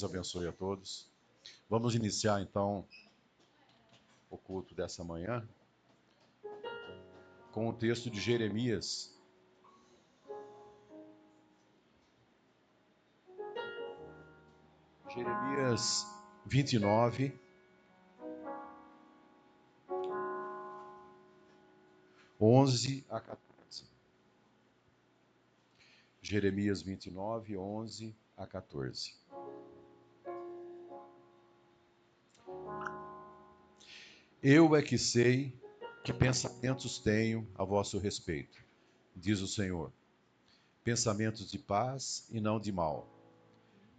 Deus abençoe a todos. Vamos iniciar então o culto dessa manhã com o texto de Jeremias. Jeremias 29, 11 a 14. Jeremias 29, 11 a 14. Eu é que sei que pensamentos tenho a vosso respeito, diz o Senhor. Pensamentos de paz e não de mal,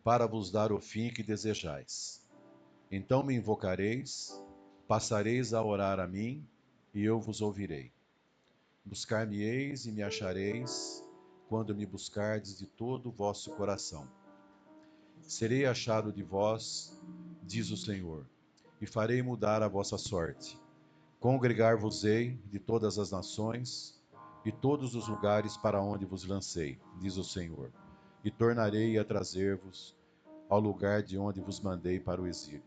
para vos dar o fim que desejais. Então me invocareis, passareis a orar a mim, e eu vos ouvirei. Buscar-me-eis e me achareis, quando me buscardes de todo o vosso coração. Serei achado de vós, diz o Senhor, e farei mudar a vossa sorte. Congregar-vos-ei de todas as nações e todos os lugares para onde vos lancei, diz o Senhor, e tornarei a trazer-vos ao lugar de onde vos mandei para o exílio.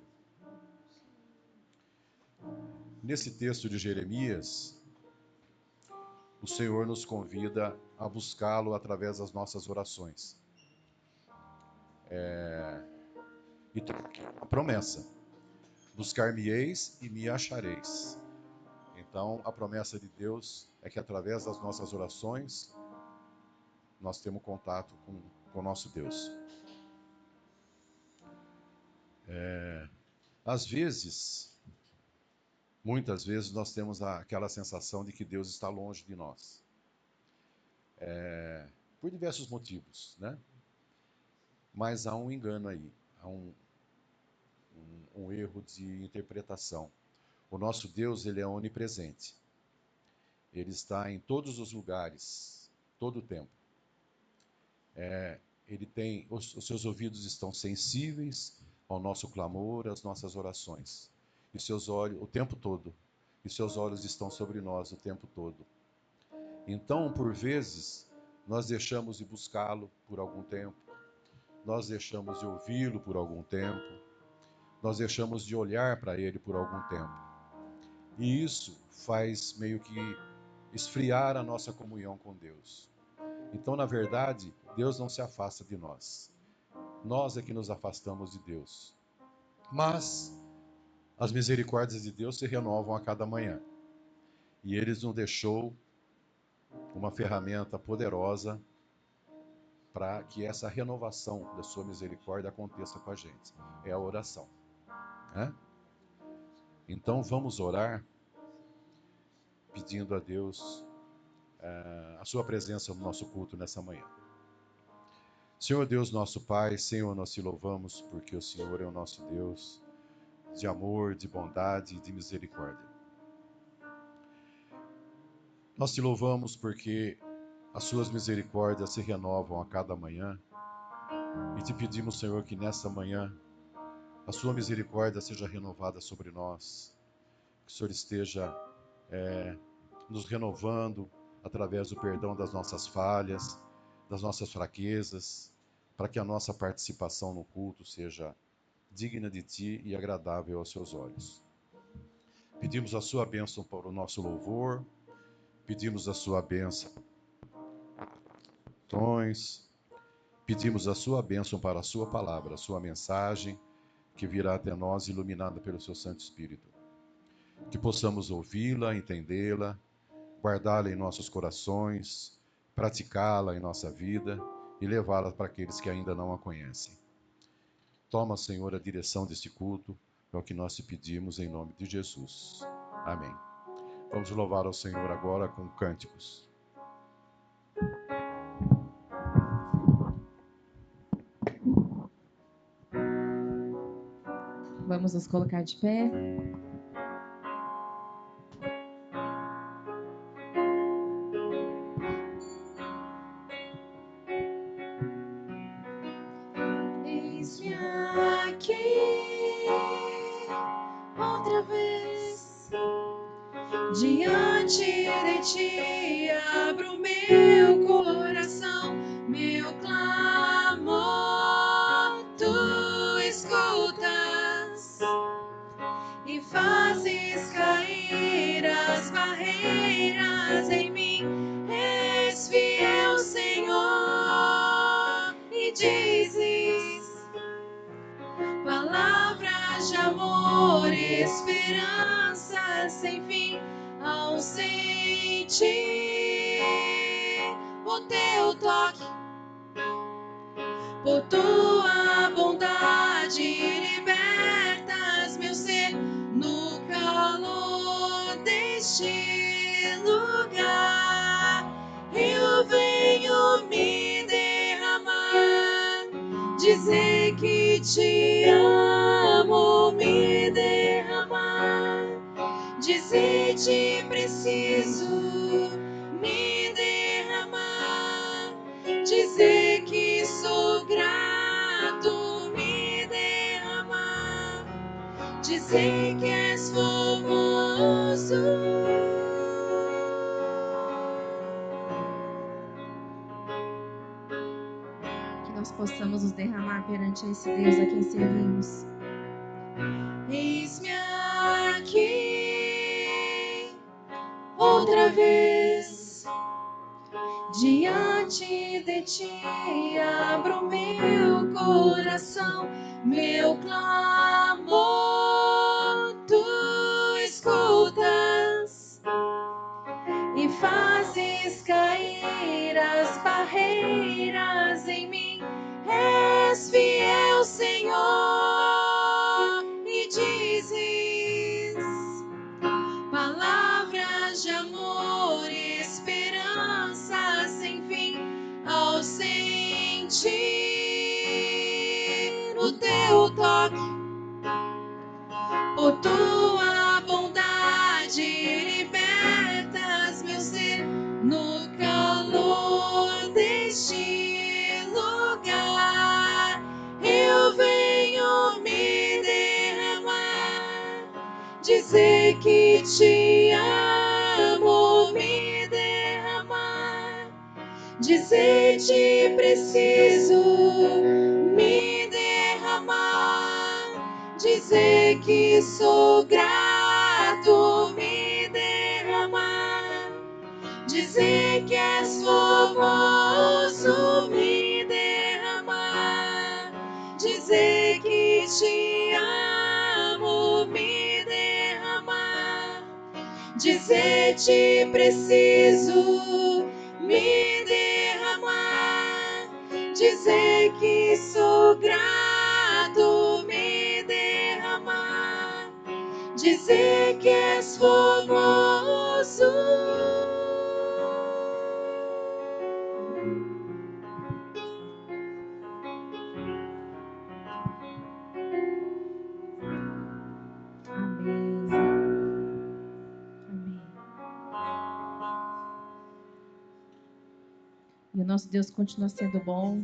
Nesse texto de Jeremias, o Senhor nos convida a buscá-lo através das nossas orações. E tem uma promessa: buscar-me-eis e me achareis. Então, a promessa de Deus é que através das nossas orações, nós temos contato com o nosso Deus. Às vezes, muitas vezes, nós temos aquela sensação de que Deus está longe de nós. Por diversos motivos, né? Mas há um engano aí, há um erro de interpretação. O nosso Deus, ele é onipresente. Ele está em todos os lugares, todo o tempo. Os seus ouvidos estão sensíveis ao nosso clamor, às nossas orações. E seus olhos, o tempo todo. E seus olhos estão sobre nós o tempo todo. Então, por vezes, nós deixamos de buscá-lo por algum tempo. Nós deixamos de ouvi-lo por algum tempo. Nós deixamos de olhar para ele por algum tempo. E isso faz meio que esfriar a nossa comunhão com Deus. Então, na verdade, Deus não se afasta de nós. Nós é que nos afastamos de Deus. Mas as misericórdias de Deus se renovam a cada manhã. E Ele nos deixou uma ferramenta poderosa para que essa renovação da sua misericórdia aconteça com a gente. É a oração. Né? Então vamos orar pedindo a Deus a sua presença no nosso culto nessa manhã. Senhor Deus, nosso Pai, Senhor, nós te louvamos porque o Senhor é o nosso Deus de amor, de bondade e de misericórdia. Nós te louvamos porque as suas misericórdias se renovam a cada manhã e te pedimos, Senhor, que nessa manhã a sua misericórdia seja renovada sobre nós, que o Senhor esteja nos renovando através do perdão das nossas falhas, das nossas fraquezas, para que a nossa participação no culto seja digna de Ti e agradável aos Seus olhos. Pedimos a Sua bênção para o nosso louvor, pedimos a Sua bênção para pedimos a Sua bênção para a Sua palavra, a Sua mensagem, que virá até nós iluminada pelo Seu Santo Espírito. Que possamos ouvi-la, entendê-la, guardá-la em nossos corações, praticá-la em nossa vida e levá-la para aqueles que ainda não a conhecem. Toma, Senhor, a direção deste culto, é o que nós te pedimos em nome de Jesus. Amém. Vamos louvar ao Senhor agora com cânticos. Vamos nos colocar de pé. Eis-me aqui, outra vez, diante de ti, abro meu coração, meu clamor, tu palavras de amor, esperança sem fim ao sentir o teu toque. Por tua bondade libertas meu ser no calor deste lugar. Eu venho me derramar, dizer que te amo, me derramar, dizer te preciso, me derramar, dizer que sou grato, me derramar, dizer que és famoso. Que nós possamos nos derramar perante esse Deus a quem servimos. Eis-me aqui outra vez, diante de ti abro meu coração, meu clamor tu escutas e fazes cair as barreiras em mim. És fiel, Senhor, e dizes palavras de amor e esperança sem fim ao sentir o teu toque. Por tua bondade libertas meu ser no calor deste lugar. Eu venho me derramar, dizer que te amo, me derramar, dizer te preciso, me derramar, dizer que sou grato, me derramar, dizer que és famoso, me derramar, dizer que te amo, me derramar, dizer te preciso, me derramar, dizer que sou grato, me derramar, dizer que és famoso. Amém. Amém. E o nosso Deus continua sendo bom.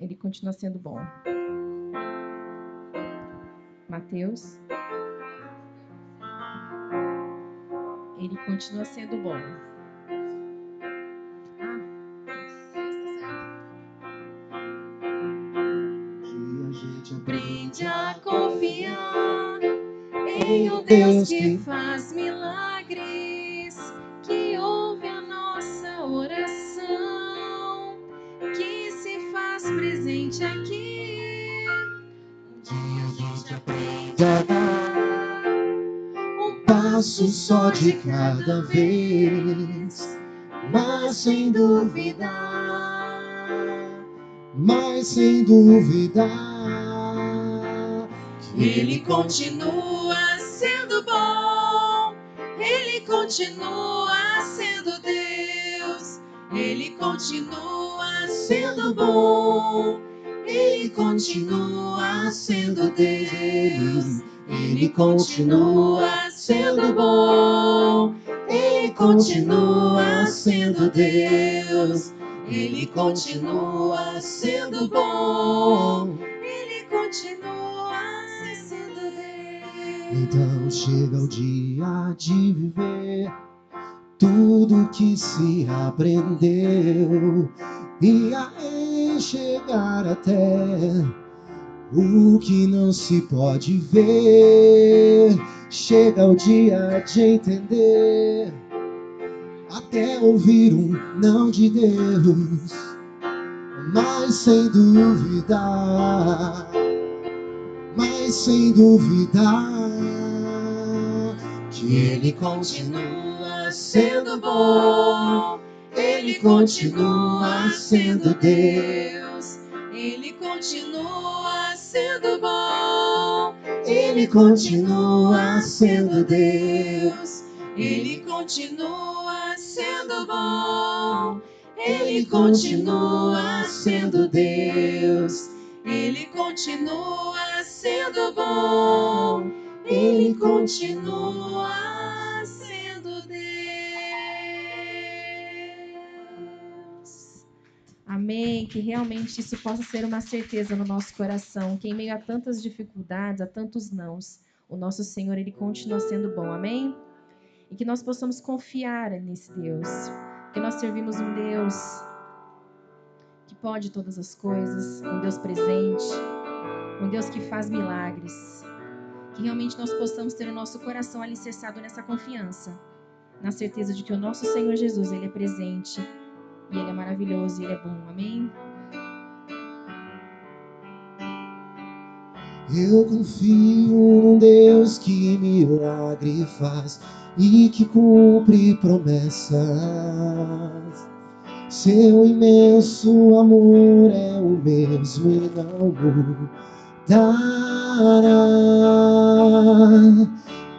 Ele continua sendo bom. Mateus. Ele continua sendo bom. Que a gente Aprende a confiar em um Deus que faz milagres, que ouve a nossa oração, que se faz presente aqui. Um dia a gente aprende a dar um passo só de cada vez, mas sem duvidar, que Ele continua sendo bom, Ele continua sendo Deus, Ele continua sendo bom, Ele continua sendo Deus, Ele continua sendo bom, Ele continua sendo Deus, Ele continua sendo bom, Ele continua sendo Deus. Então chega o dia de viver tudo que se aprendeu e a enxergar até o que não se pode ver. Chega o dia de entender até ouvir um não de Deus. Mas sem duvidar, que Ele continua sendo bom, Ele continua sendo Deus, Ele continua sendo bom, Ele continua sendo Deus, Ele continua sendo bom, Ele continua sendo Deus, Ele continua sendo bom, Ele continua. sendo Deus. Amém. Que realmente isso possa ser uma certeza no nosso coração, que em meio a tantas dificuldades, a tantos nãos, o nosso Senhor, Ele continua sendo bom. Amém? E que nós possamos confiar nesse Deus, que nós servimos um Deus que pode todas as coisas, um Deus presente, um Deus que faz milagres. Que realmente nós possamos ter o nosso coração alicerçado nessa confiança, na certeza de que o nosso Senhor Jesus, Ele é presente, e Ele é maravilhoso, e Ele é bom. Amém? Eu confio num Deus que milagre faz e que cumpre promessas. Seu imenso amor é o mesmo e não mudará.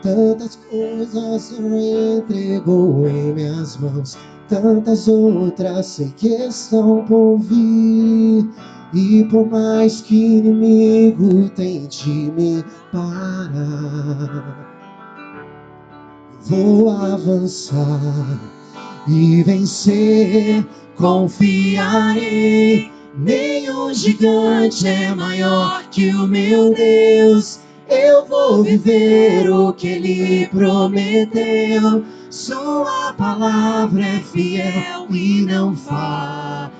Tantas coisas entregou em minhas mãos, tantas outras sei que estão por vir. E por mais que inimigo tente me parar, vou avançar e vencer. Confiarei, nenhum gigante é maior que o meu Deus. Eu vou viver o que Ele prometeu. Sua palavra é fiel e não falhará.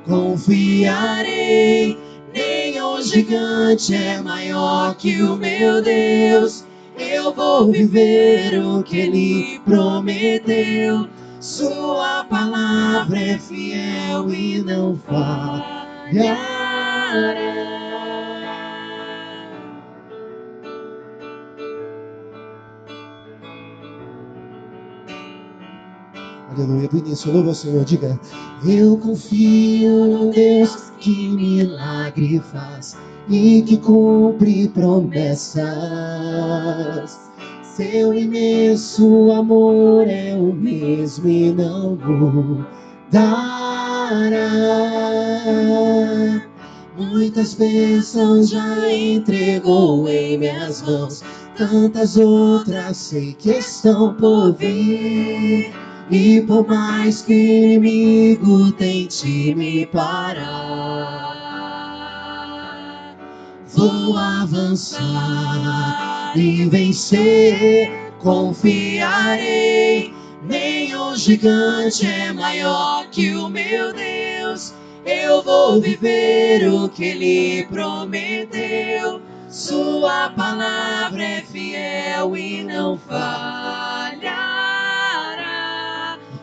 Confiarei, nenhum gigante é maior que o meu Deus. Eu vou viver o que Ele prometeu. Sua palavra é fiel e não falhará. Aleluia, do início, louva ao Senhor, diga: eu confio no Deus que milagre faz e que cumpre promessas. Seu imenso amor é o mesmo e não mudará. Muitas bênçãos já entregou em minhas mãos, tantas outras sei que estão por vir. E por mais que inimigo tente me parar, vou avançar e vencer. Confiarei, nenhum gigante é maior que o meu Deus. Eu vou viver o que Ele prometeu. Sua palavra é fiel e não falhará.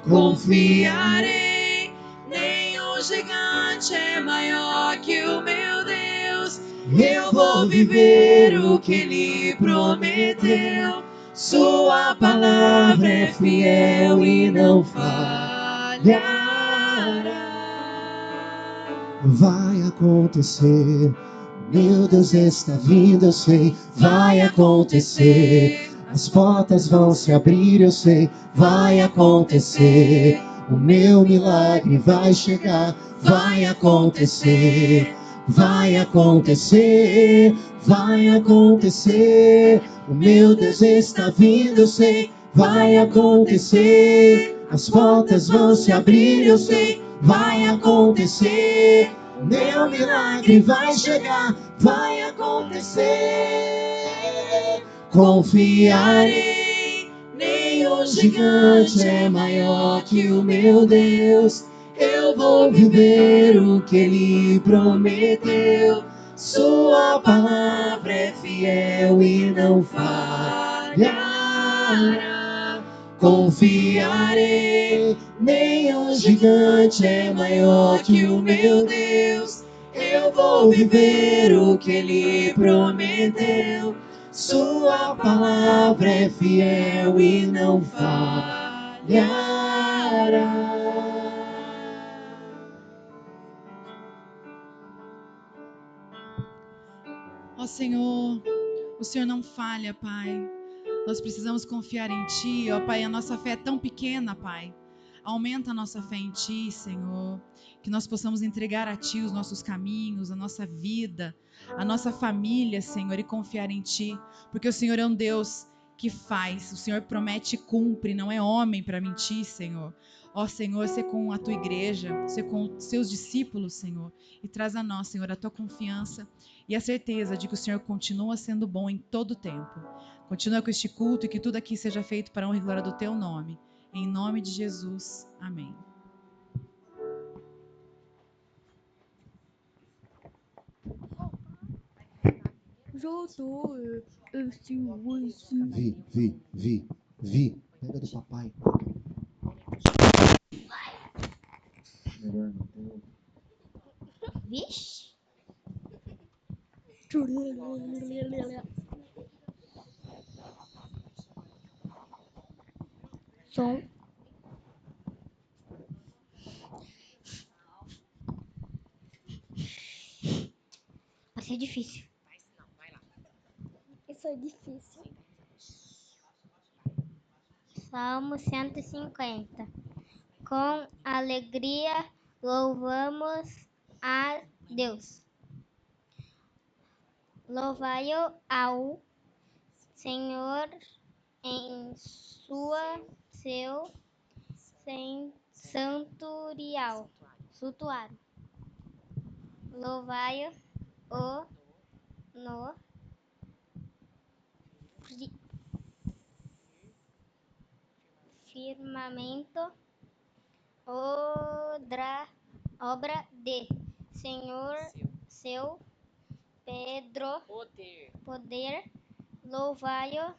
Confiarei, nenhum gigante é maior que o meu Deus. Eu vou viver o que Ele prometeu. Sua palavra é fiel e não falhará. Vai acontecer, meu Deus está vindo, eu sei. Vai acontecer, as portas vão se abrir, eu sei. Vai acontecer, o meu milagre vai chegar. Vai acontecer, vai acontecer, vai acontecer. O meu Deus está vindo, eu sei. Vai acontecer, as portas vão se abrir, eu sei. Vai acontecer, o meu milagre vai chegar. Vai acontecer. Confiarei, nenhum gigante é maior que o meu Deus. Eu vou viver o que Ele prometeu. Sua palavra é fiel e não falhará. confiarei. Nenhum gigante é maior que o meu Deus. Eu vou viver o que Ele prometeu. Sua palavra é fiel e não falhará. Ó Senhor, o Senhor não falha, Pai. Nós precisamos confiar em Ti, ó Pai. A nossa fé é tão pequena, Pai. Aumenta a nossa fé em Ti, Senhor. Que nós possamos entregar a Ti os nossos caminhos, a nossa vida, a nossa família, Senhor, e confiar em Ti. Porque o Senhor é um Deus que faz. O Senhor promete e cumpre, não é homem para mentir, Senhor. Ó Senhor, ser com a Tua igreja, ser com os Seus discípulos, Senhor. E traz a nós, Senhor, a Tua confiança e a certeza de que o Senhor continua sendo bom em todo o tempo. Continua com este culto e que tudo aqui seja feito para a honra e glória do Teu nome. Em nome de Jesus. Amém. Vi. Pega do papai. Vixe. Som. Vai ser difícil. Isso é difícil. Salmo 150. Com alegria louvamos a Deus. Louvai-o ao Senhor em seu santuário. Louvai-o no firmamento, obra de Senhor, seu poder. Louvai-o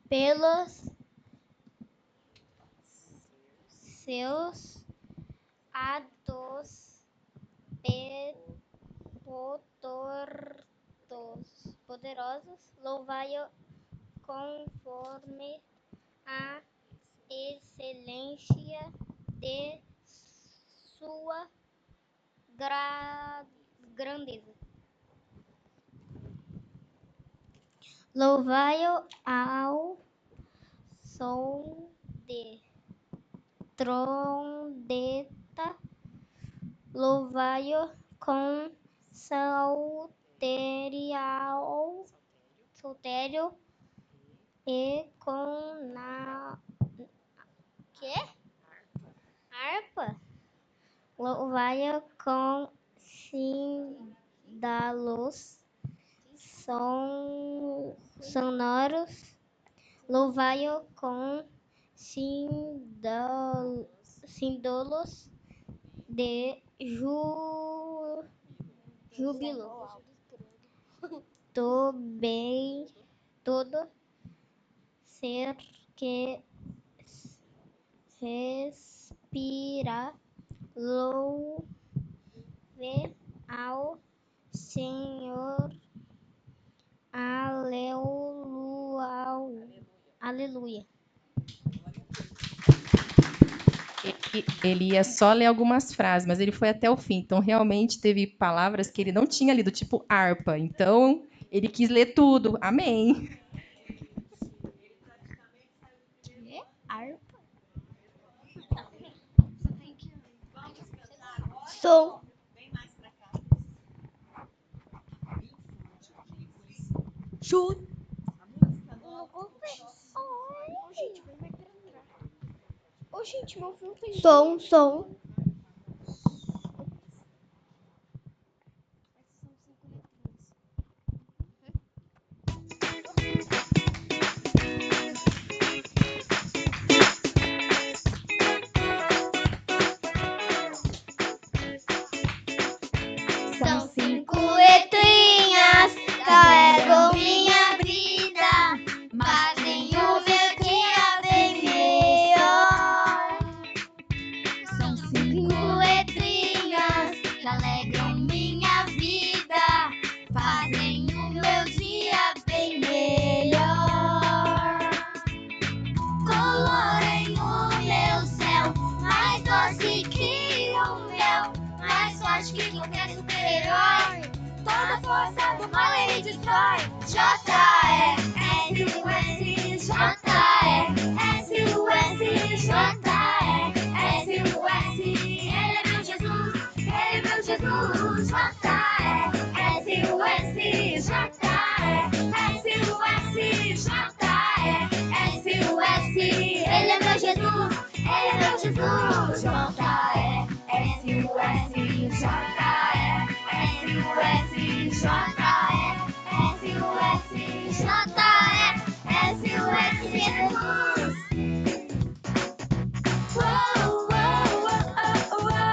pelos seus atos poderosos. Louvai-o conforme a excelência de sua grandeza. Louvai-o ao som de trombeta. Louvai-o com saltério e com harpa. Louvai-o com cíndalos sonoros. Louvai-o com cíndalos de júbilo. Todo ser que respira, louve ao Senhor. Aleluia. Ele ia só ler algumas frases, mas ele foi até o fim. Então, realmente, teve palavras que ele não tinha lido, tipo harpa. Então, ele quis ler tudo. Amém. Harpa? Som. Chute. Som. São 5 letrinhas, carregam minha vida, mas nem o meu sorte que qualquer super-herói. Toda força do mal ele destrói. J-E-S-U-S, J-E-S-U-S, J-E-S-U-S. Ele é meu Jesus, ele é meu Jesus. J-E-S-U-S, J-E-S-U-S, J-E-S-U-S. Ele é meu Jesus, ele é meu Jesus. J-E-S-U-S, J-E-S-U-S, J-E-S-U-S, J-E-S-U-S, Jesus. Uou, uou, uou, uou.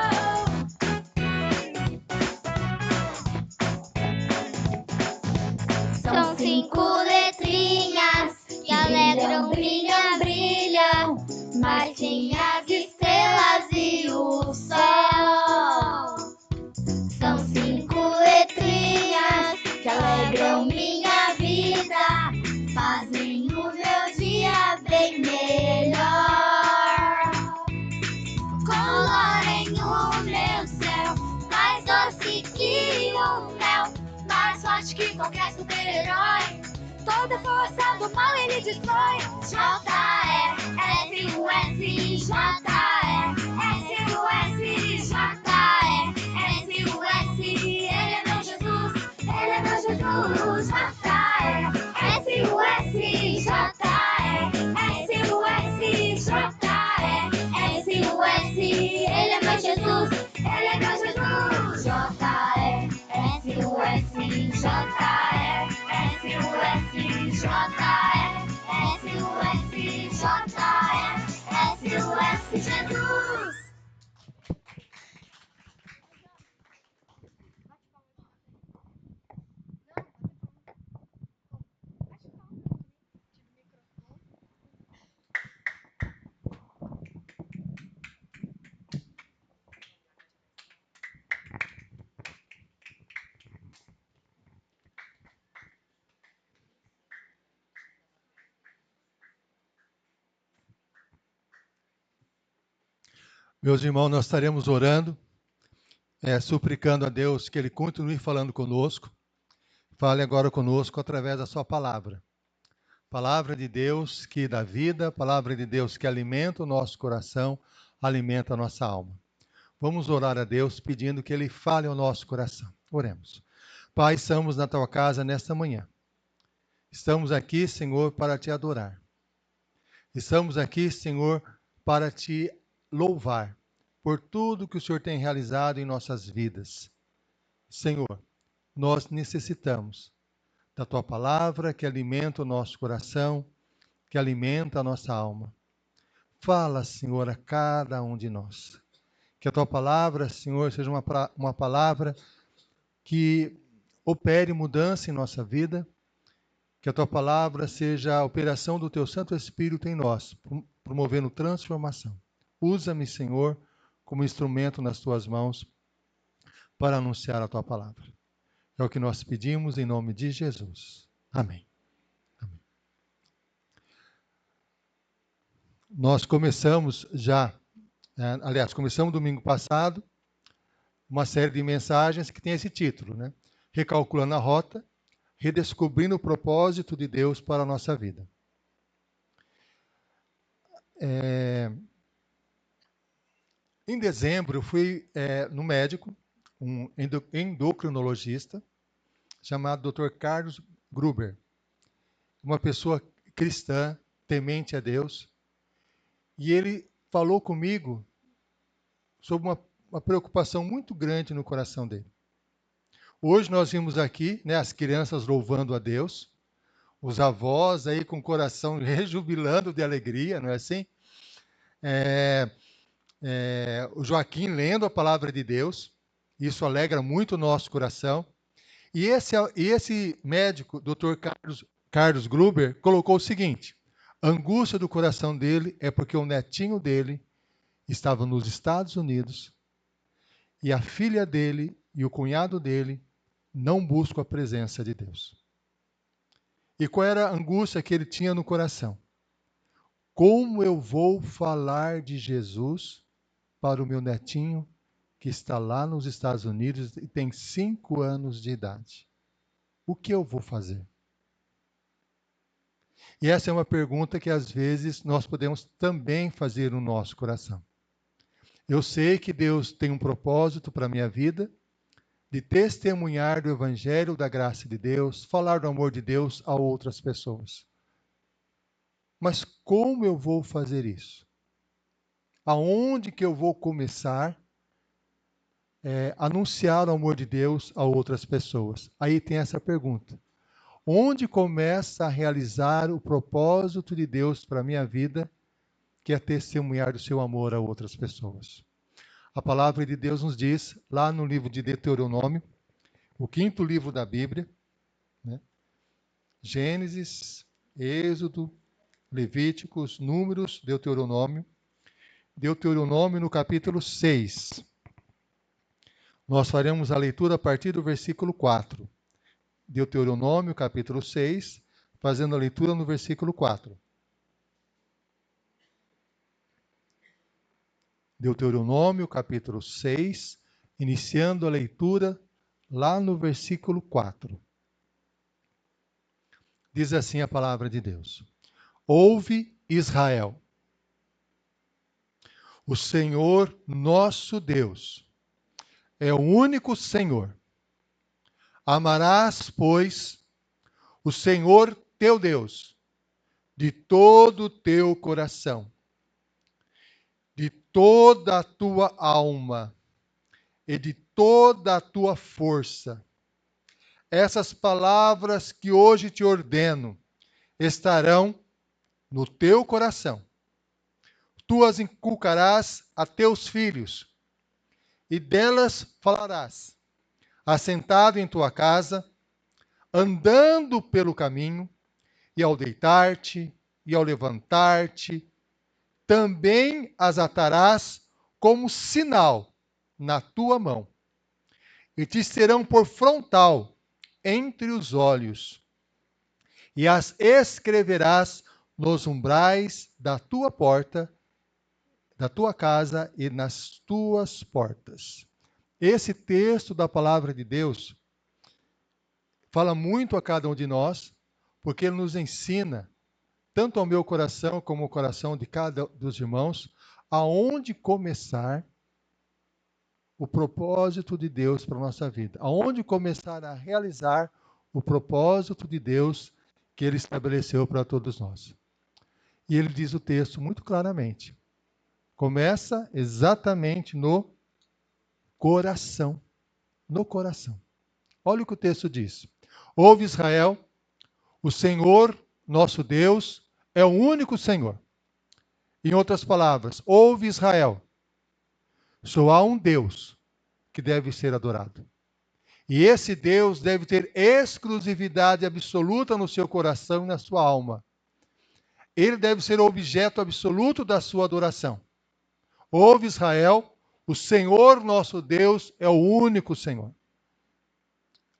São 5 letrinhas que alegram, brilham, mas tem as estrelas e o sol. São 5 letrinhas que alegram minha vida, fazem o meu dia bem melhor. Colorem o meu céu, mais doce que o mel, mais forte que qualquer super-herói. Toda força do mal ele destrói. J-E-S-U-S, J-E-S-U-S, J-E-S-U-S. Ele é meu Jesus, ele é meu Jesus. J-E-S-U-S, J-E-S-U-S, J-E-S-U-S. Ele é meu Jesus, ele é meu Jesus. J-E-S-U-S, J-E-S-U-S, J-E-S-U-S, J-E-S-U-S, Jesus. Meus irmãos, nós estaremos orando, suplicando a Deus que Ele continue falando conosco. Fale agora conosco através da sua palavra. Palavra de Deus que dá vida, palavra de Deus que alimenta o nosso coração, alimenta a nossa alma. Vamos orar a Deus pedindo que Ele fale ao nosso coração. Oremos. Pai, estamos na tua casa nesta manhã. Estamos aqui, Senhor, para te adorar. Estamos aqui, Senhor, para te louvar por tudo que o Senhor tem realizado em nossas vidas. Senhor, nós necessitamos da tua palavra que alimenta o nosso coração, que alimenta a nossa alma. Fala, Senhor, a cada um de nós. Que a tua palavra, Senhor, seja uma palavra que opere mudança em nossa vida. Que a tua palavra seja a operação do teu Santo Espírito em nós, promovendo transformação. Usa-me, Senhor, como instrumento nas tuas mãos para anunciar a tua palavra. É o que nós pedimos em nome de Jesus. Amém. Amém. Nós começamos começamos domingo passado uma série de mensagens que tem esse título, né? Recalculando a rota, redescobrindo o propósito de Deus para a nossa vida. Em dezembro, eu fui no médico, um endocrinologista, chamado Dr. Carlos Gruber. Uma pessoa cristã, temente a Deus. E ele falou comigo sobre uma preocupação muito grande no coração dele. Hoje nós vimos aqui, né, as crianças louvando a Deus, os avós aí com o coração rejubilando de alegria, não é assim? O Joaquim lendo a palavra de Deus, isso alegra muito o nosso coração. E esse médico, Dr. Carlos Gruber, colocou o seguinte: a angústia do coração dele é porque o netinho dele estava nos Estados Unidos e a filha dele e o cunhado dele não buscam a presença de Deus. E qual era a angústia que ele tinha no coração? Como eu vou falar de Jesus para o meu netinho que está lá nos Estados Unidos e tem 5 anos de idade. O que eu vou fazer? E essa é uma pergunta que às vezes nós podemos também fazer no nosso coração. Eu sei que Deus tem um propósito para a minha vida, de testemunhar do Evangelho, da graça de Deus, falar do amor de Deus a outras pessoas. Mas como eu vou fazer isso? Aonde que eu vou começar a anunciar o amor de Deus a outras pessoas? Aí tem essa pergunta. Onde começa a realizar o propósito de Deus para a minha vida, que é testemunhar do seu amor a outras pessoas? A palavra de Deus nos diz, lá no livro de Deuteronômio, o 5º livro da Bíblia, né? Gênesis, Êxodo, Levíticos, Números, Deuteronômio. Deuteronômio no capítulo 6. Nós faremos a leitura a partir do versículo 4. Deuteronômio, capítulo 6, fazendo a leitura no versículo 4. Deuteronômio, capítulo 6, iniciando a leitura lá no versículo 4. Diz assim a palavra de Deus: Ouve, Israel, o Senhor nosso Deus é o único Senhor. Amarás, pois, o Senhor teu Deus de todo o teu coração, de toda a tua alma e de toda a tua força. Essas palavras que hoje te ordeno estarão no teu coração. Tu as inculcarás a teus filhos, e delas falarás, assentado em tua casa, andando pelo caminho, e ao deitar-te, e ao levantar-te, também as atarás como sinal na tua mão, e te serão por frontal entre os olhos, e as escreverás nos umbrais da tua porta, da tua casa e nas tuas portas. Esse texto da palavra de Deus fala muito a cada um de nós, porque ele nos ensina, tanto ao meu coração como ao coração de cada dos irmãos, aonde começar o propósito de Deus para a nossa vida. Aonde começar a realizar o propósito de Deus que ele estabeleceu para todos nós. E ele diz o texto muito claramente. Começa exatamente no coração. No coração. Olha o que o texto diz. Ouve, Israel, o Senhor, nosso Deus, é o único Senhor. Em outras palavras, ouve, Israel, só há um Deus que deve ser adorado. E esse Deus deve ter exclusividade absoluta no seu coração e na sua alma. Ele deve ser o objeto absoluto da sua adoração. Ouve, Israel, o Senhor nosso Deus é o único Senhor.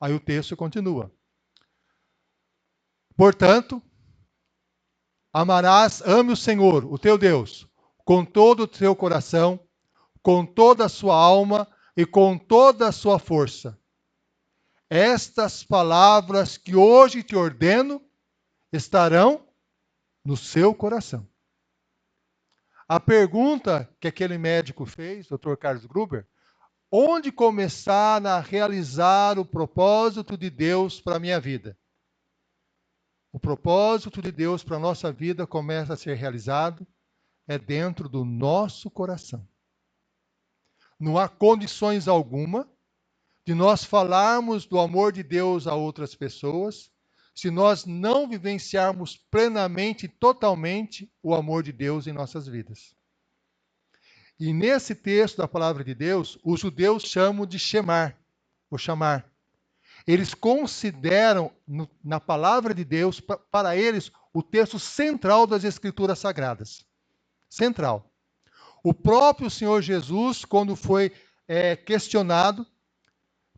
Aí o texto continua. Portanto, ame o Senhor, o teu Deus, com todo o teu coração, com toda a sua alma e com toda a sua força. Estas palavras que hoje te ordeno estarão no seu coração. A pergunta que aquele médico fez, Dr. Carlos Gruber, onde começar a realizar o propósito de Deus para a minha vida? O propósito de Deus para a nossa vida começa a ser realizado dentro do nosso coração. Não há condições alguma de nós falarmos do amor de Deus a outras pessoas se nós não vivenciarmos plenamente e totalmente o amor de Deus em nossas vidas. E nesse texto da palavra de Deus, os judeus chamam de Shemar, ou chamar. Eles consideram, na palavra de Deus, para eles, o texto central das Escrituras Sagradas. Central. O próprio Senhor Jesus, quando foi questionado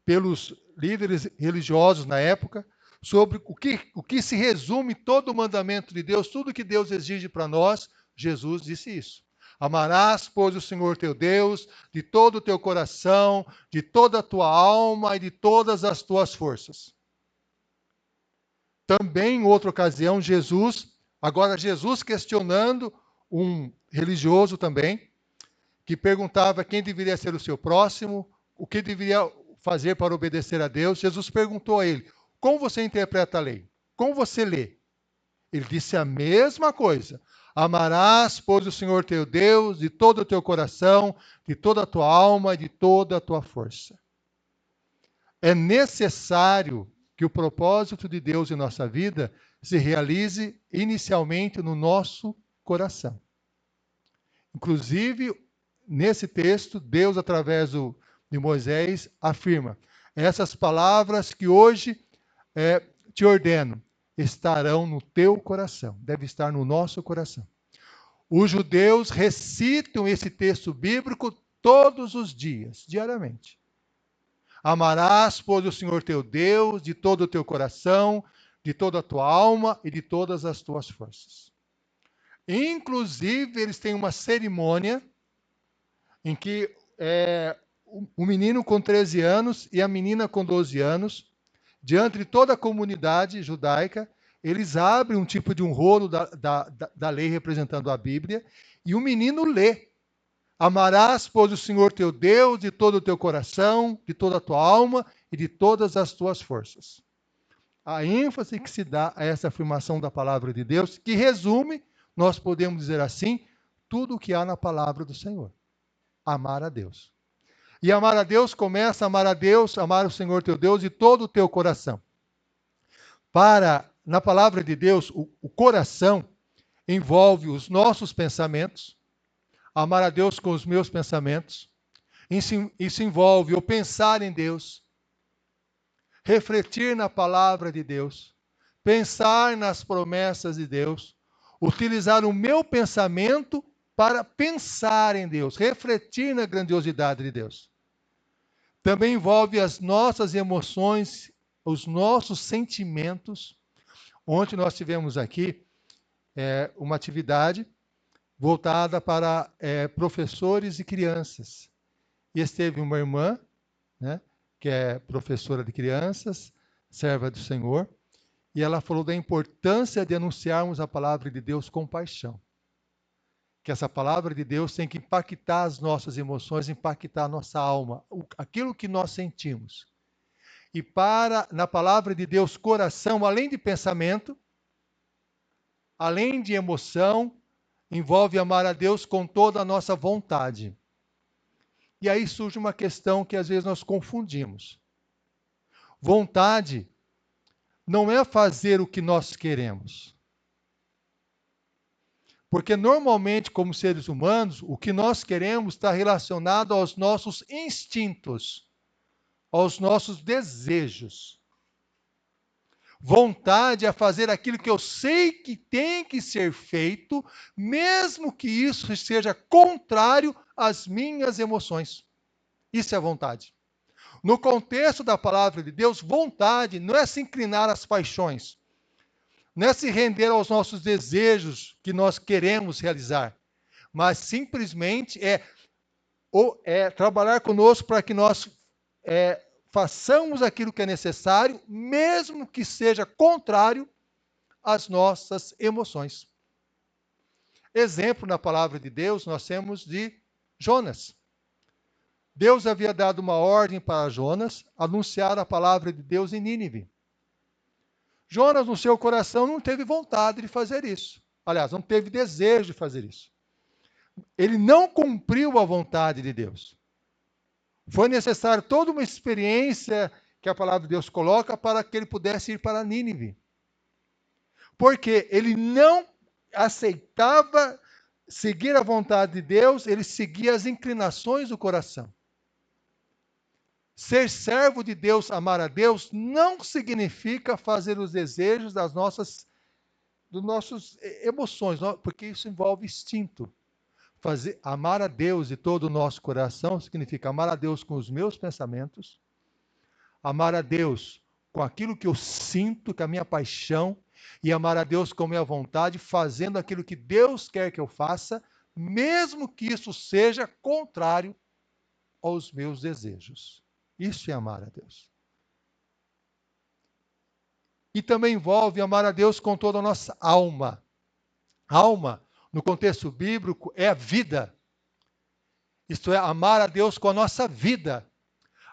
pelos líderes religiosos na época, sobre o que se resume todo o mandamento de Deus, tudo que Deus exige para nós, Jesus disse isso. Amarás, pois, o Senhor teu Deus de todo o teu coração, de toda a tua alma e de todas as tuas forças. Também, em outra ocasião, Jesus questionando um religioso também, que perguntava quem deveria ser o seu próximo, o que deveria fazer para obedecer a Deus. Jesus perguntou a ele: como você interpreta a lei? Como você lê? Ele disse a mesma coisa. Amarás, pois, o Senhor teu Deus de todo o teu coração, de toda a tua alma e de toda a tua força. É necessário que o propósito de Deus em nossa vida se realize inicialmente no nosso coração. Inclusive, nesse texto, Deus, através de Moisés, afirma: essas palavras que hoje te ordeno estarão no teu coração, deve estar no nosso coração. Os judeus recitam esse texto bíblico todos os dias, diariamente. Amarás, pois, o Senhor teu Deus de todo o teu coração, de toda a tua alma e de todas as tuas forças. Inclusive, eles têm uma cerimônia em que o menino com 13 anos e a menina com 12 anos, diante de toda a comunidade judaica, eles abrem um tipo de um rolo da lei representando a Bíblia, e o menino lê: amarás, pois, o Senhor teu Deus de todo o teu coração, de toda a tua alma e de todas as tuas forças. A ênfase que se dá a essa afirmação da palavra de Deus, que resume, nós podemos dizer assim, tudo o que há na palavra do Senhor. Amar a Deus. E amar a Deus começa a amar a Deus, amar o Senhor teu Deus de todo o teu coração. Na palavra de Deus, o coração envolve os nossos pensamentos. Amar a Deus com os meus pensamentos. Isso envolve eu pensar em Deus, refletir na palavra de Deus, pensar nas promessas de Deus, utilizar o meu pensamento para pensar em Deus, refletir na grandiosidade de Deus. Também envolve as nossas emoções, os nossos sentimentos. Ontem nós tivemos aqui uma atividade voltada para professores e crianças. E esteve uma irmã, né, que é professora de crianças, serva do Senhor, e ela falou da importância de anunciarmos a palavra de Deus com paixão. Que essa palavra de Deus tem que impactar as nossas emoções, impactar a nossa alma, aquilo que nós sentimos. E na palavra de Deus, coração, além de pensamento, além de emoção, envolve amar a Deus com toda a nossa vontade. E aí surge uma questão que às vezes nós confundimos. Vontade não é fazer o que nós queremos. Porque normalmente, como seres humanos, o que nós queremos está relacionado aos nossos instintos, aos nossos desejos. Vontade é fazer aquilo que eu sei que tem que ser feito, mesmo que isso seja contrário às minhas emoções. Isso é vontade. No contexto da palavra de Deus, vontade não é se inclinar às paixões, não é se render aos nossos desejos que nós queremos realizar, mas simplesmente é trabalhar conosco para que nós façamos aquilo que é necessário, mesmo que seja contrário às nossas emoções. Exemplo na palavra de Deus, nós temos de Jonas. Deus havia dado uma ordem para Jonas anunciar a palavra de Deus em Nínive. Jonas, no seu coração, não teve vontade de fazer isso. Aliás, não teve desejo de fazer isso. Ele não cumpriu a vontade de Deus. Foi necessário toda uma experiência que a palavra de Deus coloca para que ele pudesse ir para Nínive. Porque ele não aceitava seguir a vontade de Deus, ele seguia as inclinações do coração. Ser servo de Deus, amar a Deus, não significa fazer os desejos das nossas emoções, porque isso envolve instinto. Amar a Deus de todo o nosso coração significa amar a Deus com os meus pensamentos, amar a Deus com aquilo que eu sinto, com a minha paixão, e amar a Deus com a minha vontade, fazendo aquilo que Deus quer que eu faça, mesmo que isso seja contrário aos meus desejos. Isso é amar a Deus. E também envolve amar a Deus com toda a nossa alma. Alma, no contexto bíblico, é a vida. Isto é, amar a Deus com a nossa vida.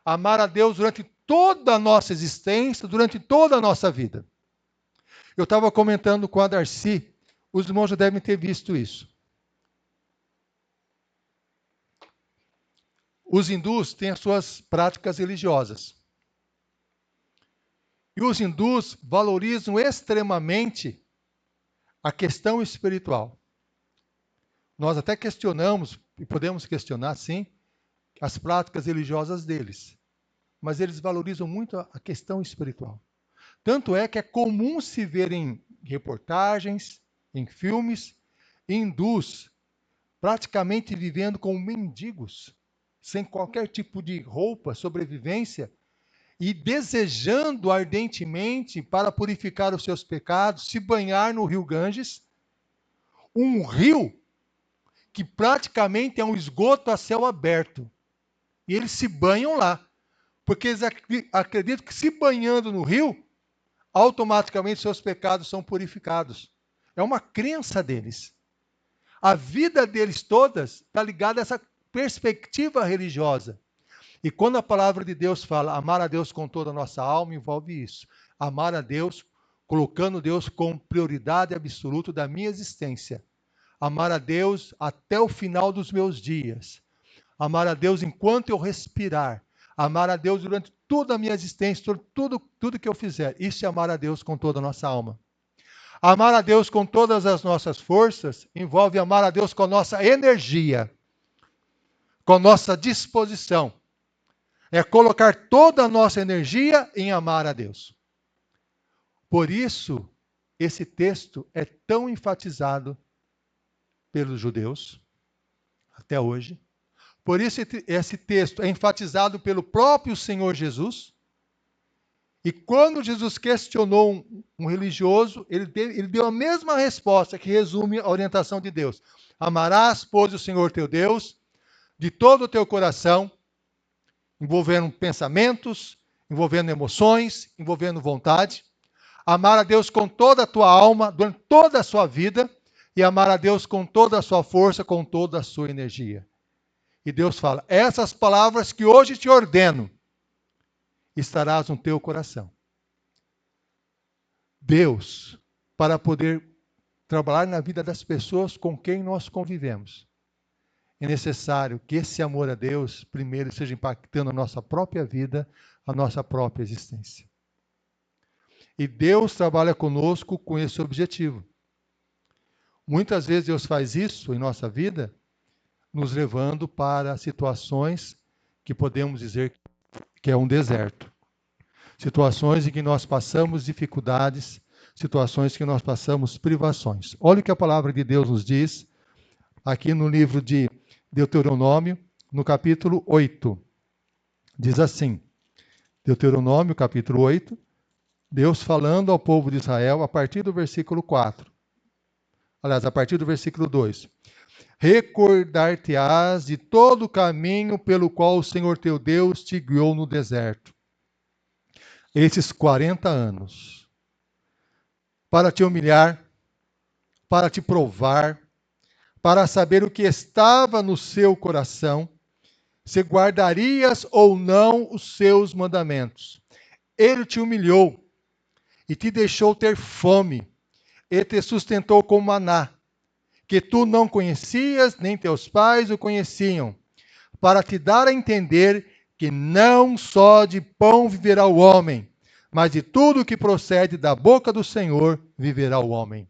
Amar a Deus durante toda a nossa existência, durante toda a nossa vida. Eu estava comentando com a Darcy, os irmãos já devem ter visto isso. Os hindus têm as suas práticas religiosas. E os hindus valorizam extremamente a questão espiritual. Nós até questionamos, e podemos questionar, sim, as práticas religiosas deles. Mas eles valorizam muito a questão espiritual. Tanto é que é comum se ver em reportagens, em filmes, hindus praticamente vivendo como mendigos, sem qualquer tipo de roupa, sobrevivência, e desejando ardentemente, para purificar os seus pecados, se banhar no rio Ganges, um rio que praticamente é um esgoto a céu aberto. E eles se banham lá, porque eles acreditam que se banhando no rio, automaticamente seus pecados são purificados. É uma crença deles. A vida deles todas está ligada a essa perspectiva religiosa. E quando a palavra de Deus fala amar a Deus com toda a nossa alma, envolve isso. Amar a Deus, colocando Deus como prioridade absoluta da minha existência. Amar a Deus até o final dos meus dias. Amar a Deus enquanto eu respirar. Amar a Deus durante toda a minha existência, tudo que eu fizer. Isso é amar a Deus com toda a nossa alma. Amar a Deus com todas as nossas forças envolve amar a Deus com a nossa energia, com a nossa disposição. É colocar toda a nossa energia em amar a Deus. Por isso, esse texto é tão enfatizado pelos judeus, até hoje. Por isso, esse texto é enfatizado pelo próprio Senhor Jesus. E quando Jesus questionou um religioso, ele deu a mesma resposta que resume a orientação de Deus. Amarás, pois, o Senhor teu Deus de todo o teu coração, envolvendo pensamentos, envolvendo emoções, envolvendo vontade. Amar a Deus com toda a tua alma, durante toda a sua vida, e amar a Deus com toda a sua força, com toda a sua energia. E Deus fala, essas palavras que hoje te ordeno, estarás no teu coração. Deus, para poder trabalhar na vida das pessoas com quem nós convivemos, é necessário que esse amor a Deus, primeiro, esteja impactando a nossa própria vida, a nossa própria existência. E Deus trabalha conosco com esse objetivo. Muitas vezes Deus faz isso em nossa vida, nos levando para situações que podemos dizer que é um deserto. Situações em que nós passamos dificuldades, situações que nós passamos privações. Olha o que a palavra de Deus nos diz, aqui no livro de Deuteronômio, no capítulo 8. Diz assim, Deuteronômio, capítulo 8, Deus falando ao povo de Israel a partir do versículo 4. Aliás, a partir do versículo 2. Recordar-te-ás de todo o caminho pelo qual o Senhor teu Deus te guiou no deserto. Esses 40 anos. Para te humilhar, para te provar, para saber o que estava no seu coração, se guardarias ou não os seus mandamentos. Ele te humilhou e te deixou ter fome, e te sustentou com maná, que tu não conhecias, nem teus pais o conheciam, para te dar a entender que não só de pão viverá o homem, mas de tudo que procede da boca do Senhor viverá o homem.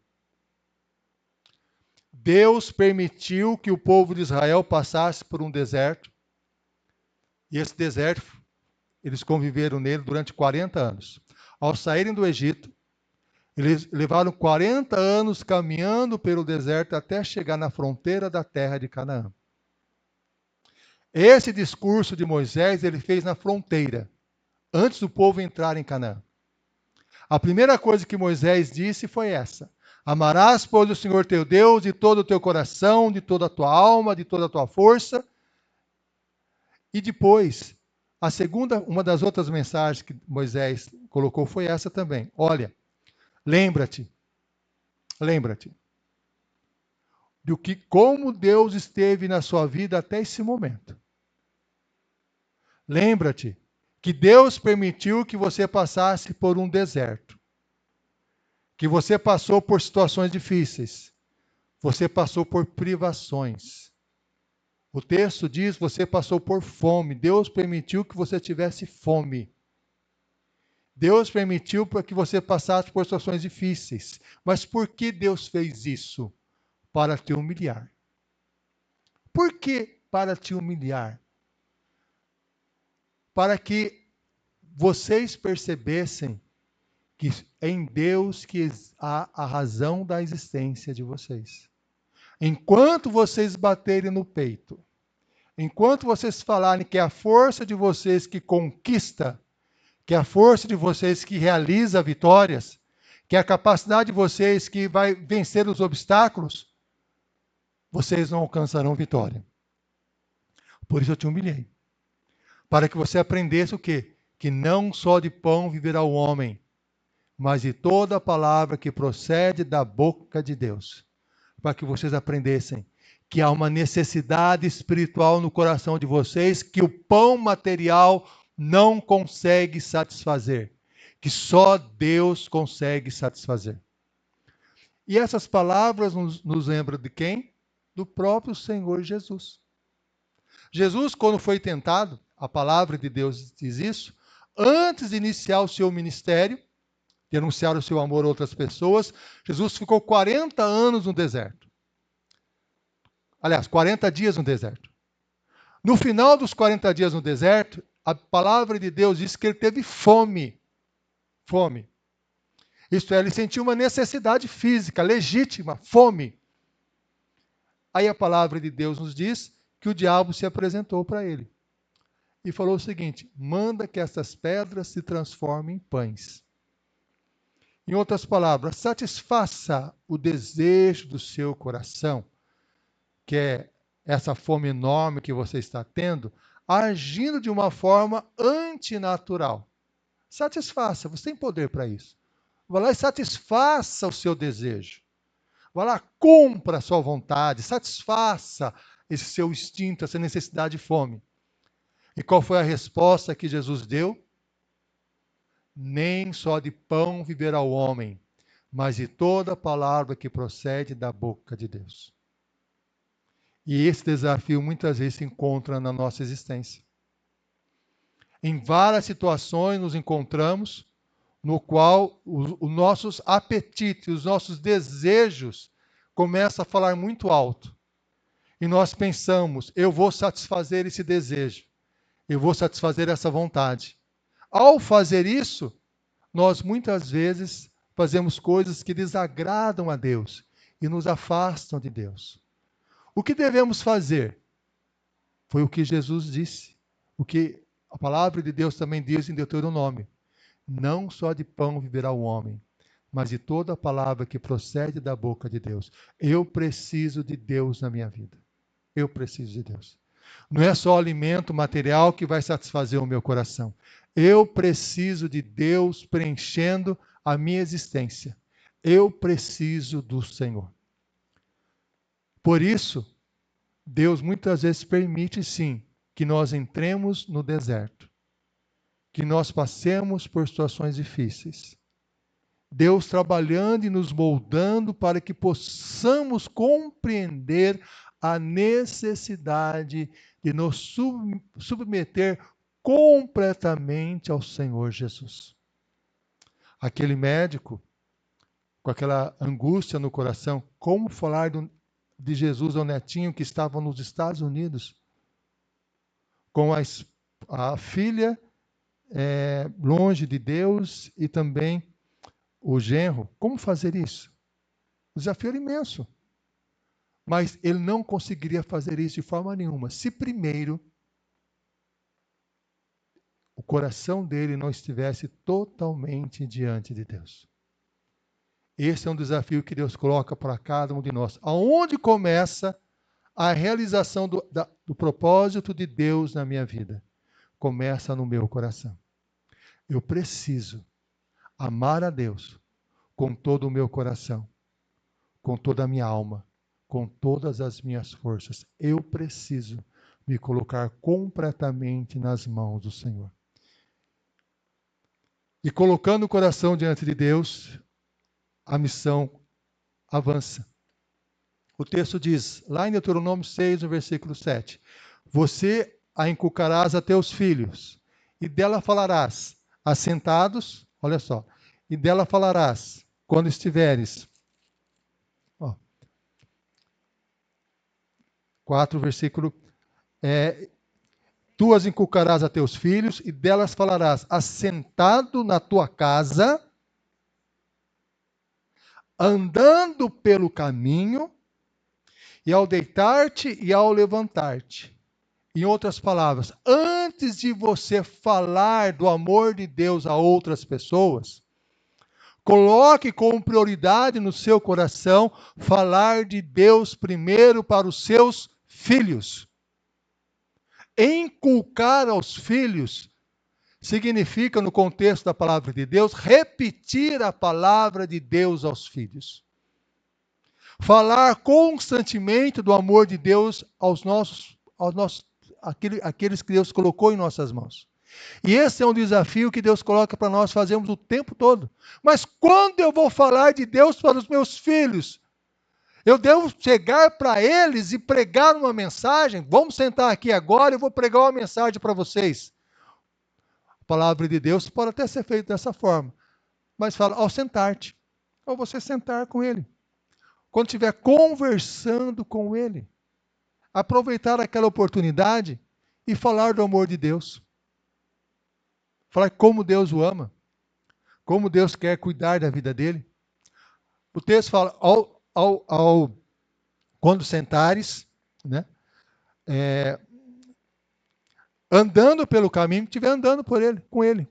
Deus permitiu que o povo de Israel passasse por um deserto, e esse deserto, eles conviveram nele durante 40 anos. Ao saírem do Egito, eles levaram 40 anos caminhando pelo deserto até chegar na fronteira da terra de Canaã. Esse discurso de Moisés ele fez na fronteira, antes do povo entrar em Canaã. A primeira coisa que Moisés disse foi essa: Amarás, pois, o Senhor teu Deus de todo o teu coração, de toda a tua alma, de toda a tua força. E depois, a segunda, uma das outras mensagens que Moisés colocou foi essa também. Olha, lembra-te do que como Deus esteve na sua vida até esse momento. Lembra-te que Deus permitiu que você passasse por um deserto, que você passou por situações difíceis, você passou por privações. O texto diz: você passou por fome. Deus permitiu que você tivesse fome. Deus permitiu para que você passasse por situações difíceis. Mas por que Deus fez isso? Para te humilhar. Por que para te humilhar? Para que vocês percebessem que é em Deus que há a razão da existência de vocês. Enquanto vocês baterem no peito, enquanto vocês falarem que é a força de vocês que conquista, que é a força de vocês que realiza vitórias, que é a capacidade de vocês que vai vencer os obstáculos, vocês não alcançarão vitória. Por isso eu te humilhei. Para que você aprendesse o quê? Que não só de pão viverá o homem, mas de toda a palavra que procede da boca de Deus. Para que vocês aprendessem que há uma necessidade espiritual no coração de vocês que o pão material não consegue satisfazer, que só Deus consegue satisfazer. E essas palavras nos lembram de quem? Do próprio Senhor Jesus. Jesus, quando foi tentado, a palavra de Deus diz isso, antes de iniciar o seu ministério, de anunciar o seu amor a outras pessoas, Jesus ficou 40 anos no deserto. Aliás, 40 dias no deserto. No final dos 40 dias no deserto, a palavra de Deus diz que ele teve fome. Fome. Isto é, ele sentiu uma necessidade física, legítima, fome. Aí a palavra de Deus nos diz que o diabo se apresentou para ele e falou o seguinte: manda que essas pedras se transformem em pães. Em outras palavras, satisfaça o desejo do seu coração, que é essa fome enorme que você está tendo, agindo de uma forma antinatural. Satisfaça, você tem poder para isso. Vá lá e satisfaça o seu desejo. Vá lá, cumpra a sua vontade, satisfaça esse seu instinto, essa necessidade de fome. E qual foi a resposta que Jesus deu? Nem só de pão viverá o homem, mas de toda palavra que procede da boca de Deus. E esse desafio muitas vezes se encontra na nossa existência. Em várias situações nos encontramos no qual os nossos apetites, os nossos desejos começam a falar muito alto. E nós pensamos, eu vou satisfazer esse desejo, eu vou satisfazer essa vontade. Ao fazer isso, nós muitas vezes fazemos coisas que desagradam a Deus e nos afastam de Deus. O que devemos fazer? Foi o que Jesus disse, o que a palavra de Deus também diz em Deuteronômio. Não só de pão viverá o homem, mas de toda a palavra que procede da boca de Deus. Eu preciso de Deus na minha vida. Eu preciso de Deus. Não é só o alimento material que vai satisfazer o meu coração. Eu preciso de Deus preenchendo a minha existência. Eu preciso do Senhor. Por isso, Deus muitas vezes permite, sim, que nós entremos no deserto, que nós passemos por situações difíceis. Deus trabalhando e nos moldando para que possamos compreender a necessidade de nos submeter completamente ao Senhor Jesus. Aquele médico, com aquela angústia no coração, como falar de Jesus ao netinho que estava nos Estados Unidos, com a filha longe de Deus e também o genro. Como fazer isso? O desafio era imenso. Mas ele não conseguiria fazer isso de forma nenhuma, se primeiro o coração dele não estivesse totalmente diante de Deus. Esse é um desafio que Deus coloca para cada um de nós. Aonde começa a realização do propósito de Deus na minha vida? Começa no meu coração. Eu preciso amar a Deus com todo o meu coração, com toda a minha alma, com todas as minhas forças. Eu preciso me colocar completamente nas mãos do Senhor. E colocando o coração diante de Deus, a missão avança. O texto diz, lá em Deuteronômio 6, no versículo 7, você a inculcarás a teus filhos, e dela falarás, assentados, olha só, e dela falarás, quando estiveres. 4, versículo. Tu as inculcarás a teus filhos, e delas falarás, assentado na tua casa, andando pelo caminho, e ao deitar-te e ao levantar-te. Em outras palavras, antes de você falar do amor de Deus a outras pessoas, coloque como prioridade no seu coração falar de Deus primeiro para os seus filhos. Inculcar aos filhos significa, no contexto da palavra de Deus, repetir a palavra de Deus aos filhos. Falar constantemente do amor de Deus aqueles que Deus colocou em nossas mãos. E esse é um desafio que Deus coloca para nós fazermos o tempo todo. Mas quando eu vou falar de Deus para os meus filhos, eu devo chegar para eles e pregar uma mensagem. Vamos sentar aqui agora, eu vou pregar uma mensagem para vocês. A palavra de Deus pode até ser feita dessa forma. Mas fala, ao sentar-te, ao você sentar com ele. Quando estiver conversando com ele, aproveitar aquela oportunidade e falar do amor de Deus. Falar como Deus o ama, como Deus quer cuidar da vida dele. O texto fala, quando sentares, né, andando pelo caminho, estiver andando com ele.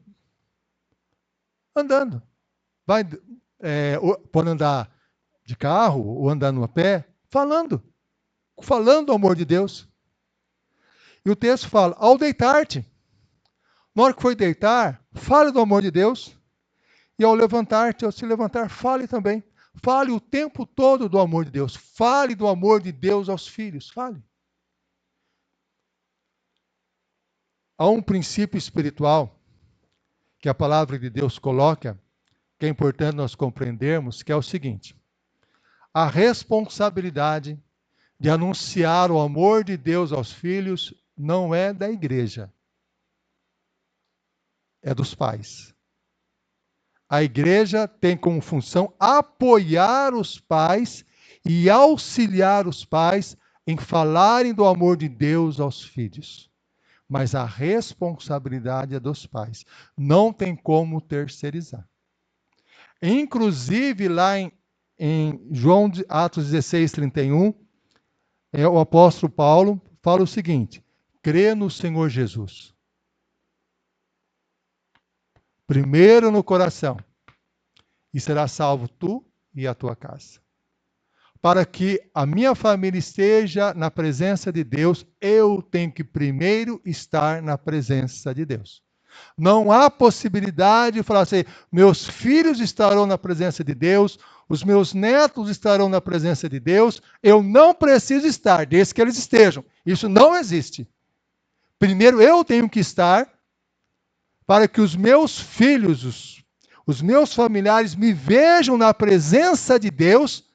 Andando. Pode andar de carro ou andar a pé, falando do amor de Deus. E o texto fala, ao deitar-te, na hora que for deitar, fale do amor de Deus. E ao levantar-te, ao se levantar, fale também. Fale o tempo todo do amor de Deus. Fale do amor de Deus aos filhos. Fale. Há um princípio espiritual que a palavra de Deus coloca, que é importante nós compreendermos, que é o seguinte. A responsabilidade de anunciar o amor de Deus aos filhos não é da igreja. É dos pais. A igreja tem como função apoiar os pais e auxiliar os pais em falarem do amor de Deus aos filhos. Mas a responsabilidade é dos pais. Não tem como terceirizar. Inclusive, lá em João Atos 16, 31, o apóstolo Paulo fala o seguinte, crê no Senhor Jesus. Primeiro no coração, e será salvo tu e a tua casa. Para que a minha família esteja na presença de Deus, eu tenho que primeiro estar na presença de Deus. Não há possibilidade de falar assim, meus filhos estarão na presença de Deus, os meus netos estarão na presença de Deus, eu não preciso estar, desde que eles estejam. Isso não existe. Primeiro eu tenho que estar para que os meus filhos, os meus familiares me vejam na presença de Deus,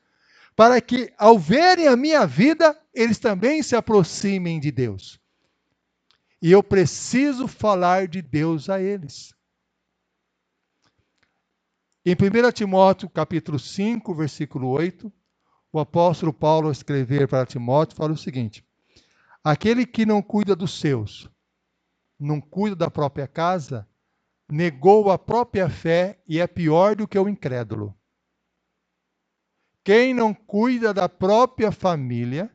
para que, ao verem a minha vida, eles também se aproximem de Deus. E eu preciso falar de Deus a eles. Em 1 Timóteo, capítulo 5, versículo 8, o apóstolo Paulo, ao escrever para Timóteo, fala o seguinte, aquele que não cuida dos seus, não cuida da própria casa, negou a própria fé e é pior do que o incrédulo. Quem não cuida da própria família,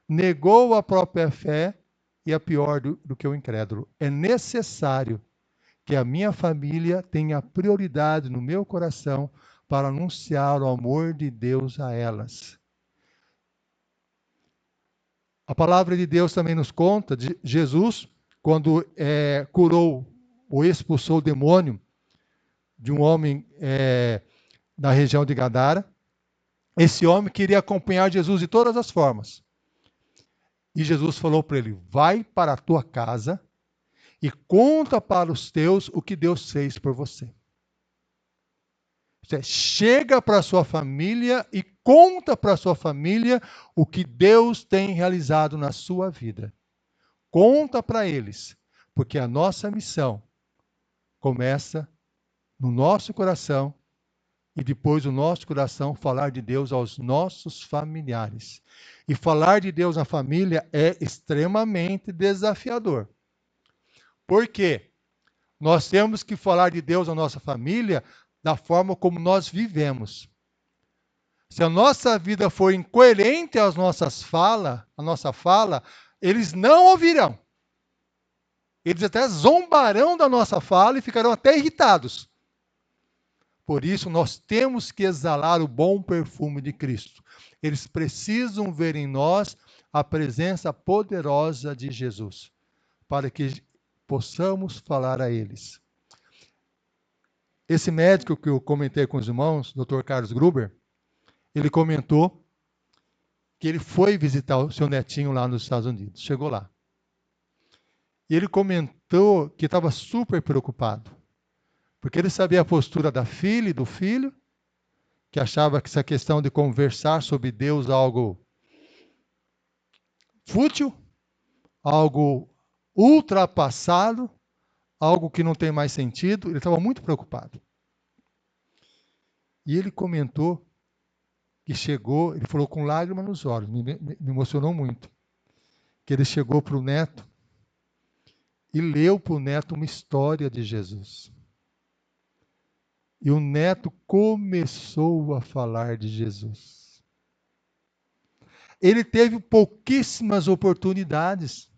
negou a própria fé e é pior do que o incrédulo. É necessário que a minha família tenha prioridade no meu coração para anunciar o amor de Deus a elas. A palavra de Deus também nos conta de Jesus, quando curou ou expulsou o demônio de um homem da região de Gadara. Esse homem queria acompanhar Jesus de todas as formas. E Jesus falou para ele: vai para a tua casa e conta para os teus o que Deus fez por você. Chega para a sua família e conta para a sua família o que Deus tem realizado na sua vida. Conta para eles, porque a nossa missão começa no nosso coração e depois o nosso coração falar de Deus aos nossos familiares. E falar de Deus na família é extremamente desafiador. Por quê? Nós temos que falar de Deus na nossa família da forma como nós vivemos. Se a nossa vida for incoerente às nossas fala, a nossa fala, eles não ouvirão. Eles até zombarão da nossa fala e ficarão até irritados. Por isso, nós temos que exalar o bom perfume de Cristo. Eles precisam ver em nós a presença poderosa de Jesus, para que possamos falar a eles. Esse médico que eu comentei com os irmãos, Dr. Carlos Gruber, ele comentou que ele foi visitar o seu netinho lá nos Estados Unidos. Chegou lá. E ele comentou que estava super preocupado, porque ele sabia a postura da filha e do filho, que achava que essa questão de conversar sobre Deus é algo fútil, algo ultrapassado, algo que não tem mais sentido. Ele estava muito preocupado. E ele comentou que chegou, ele falou com lágrimas nos olhos, me emocionou muito, que ele chegou para o neto e leu para o neto uma história de Jesus. E o neto começou a falar de Jesus. Ele teve pouquíssimas oportunidades.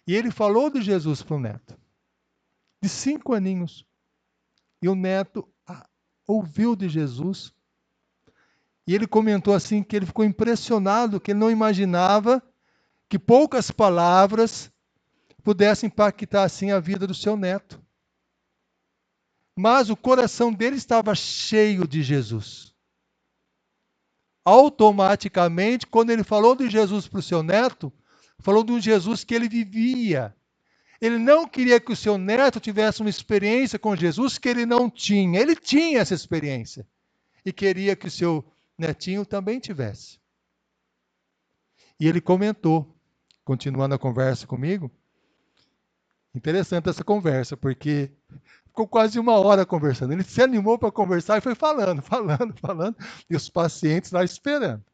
E ele falou de Jesus para o neto, de 5 aninhos. E o neto ouviu de Jesus. E ele comentou assim que ele ficou impressionado, que ele não imaginava que poucas palavras pudessem impactar assim a vida do seu neto. Mas o coração dele estava cheio de Jesus. Automaticamente, quando ele falou de Jesus para o seu neto, falou de um Jesus que ele vivia. Ele não queria que o seu neto tivesse uma experiência com Jesus que ele não tinha. Ele tinha essa experiência. E queria que o seu netinho também tivesse. E ele comentou, continuando a conversa comigo, interessante essa conversa, porque ficou quase 1 hora conversando. Ele se animou para conversar e foi falando, e os pacientes lá esperando.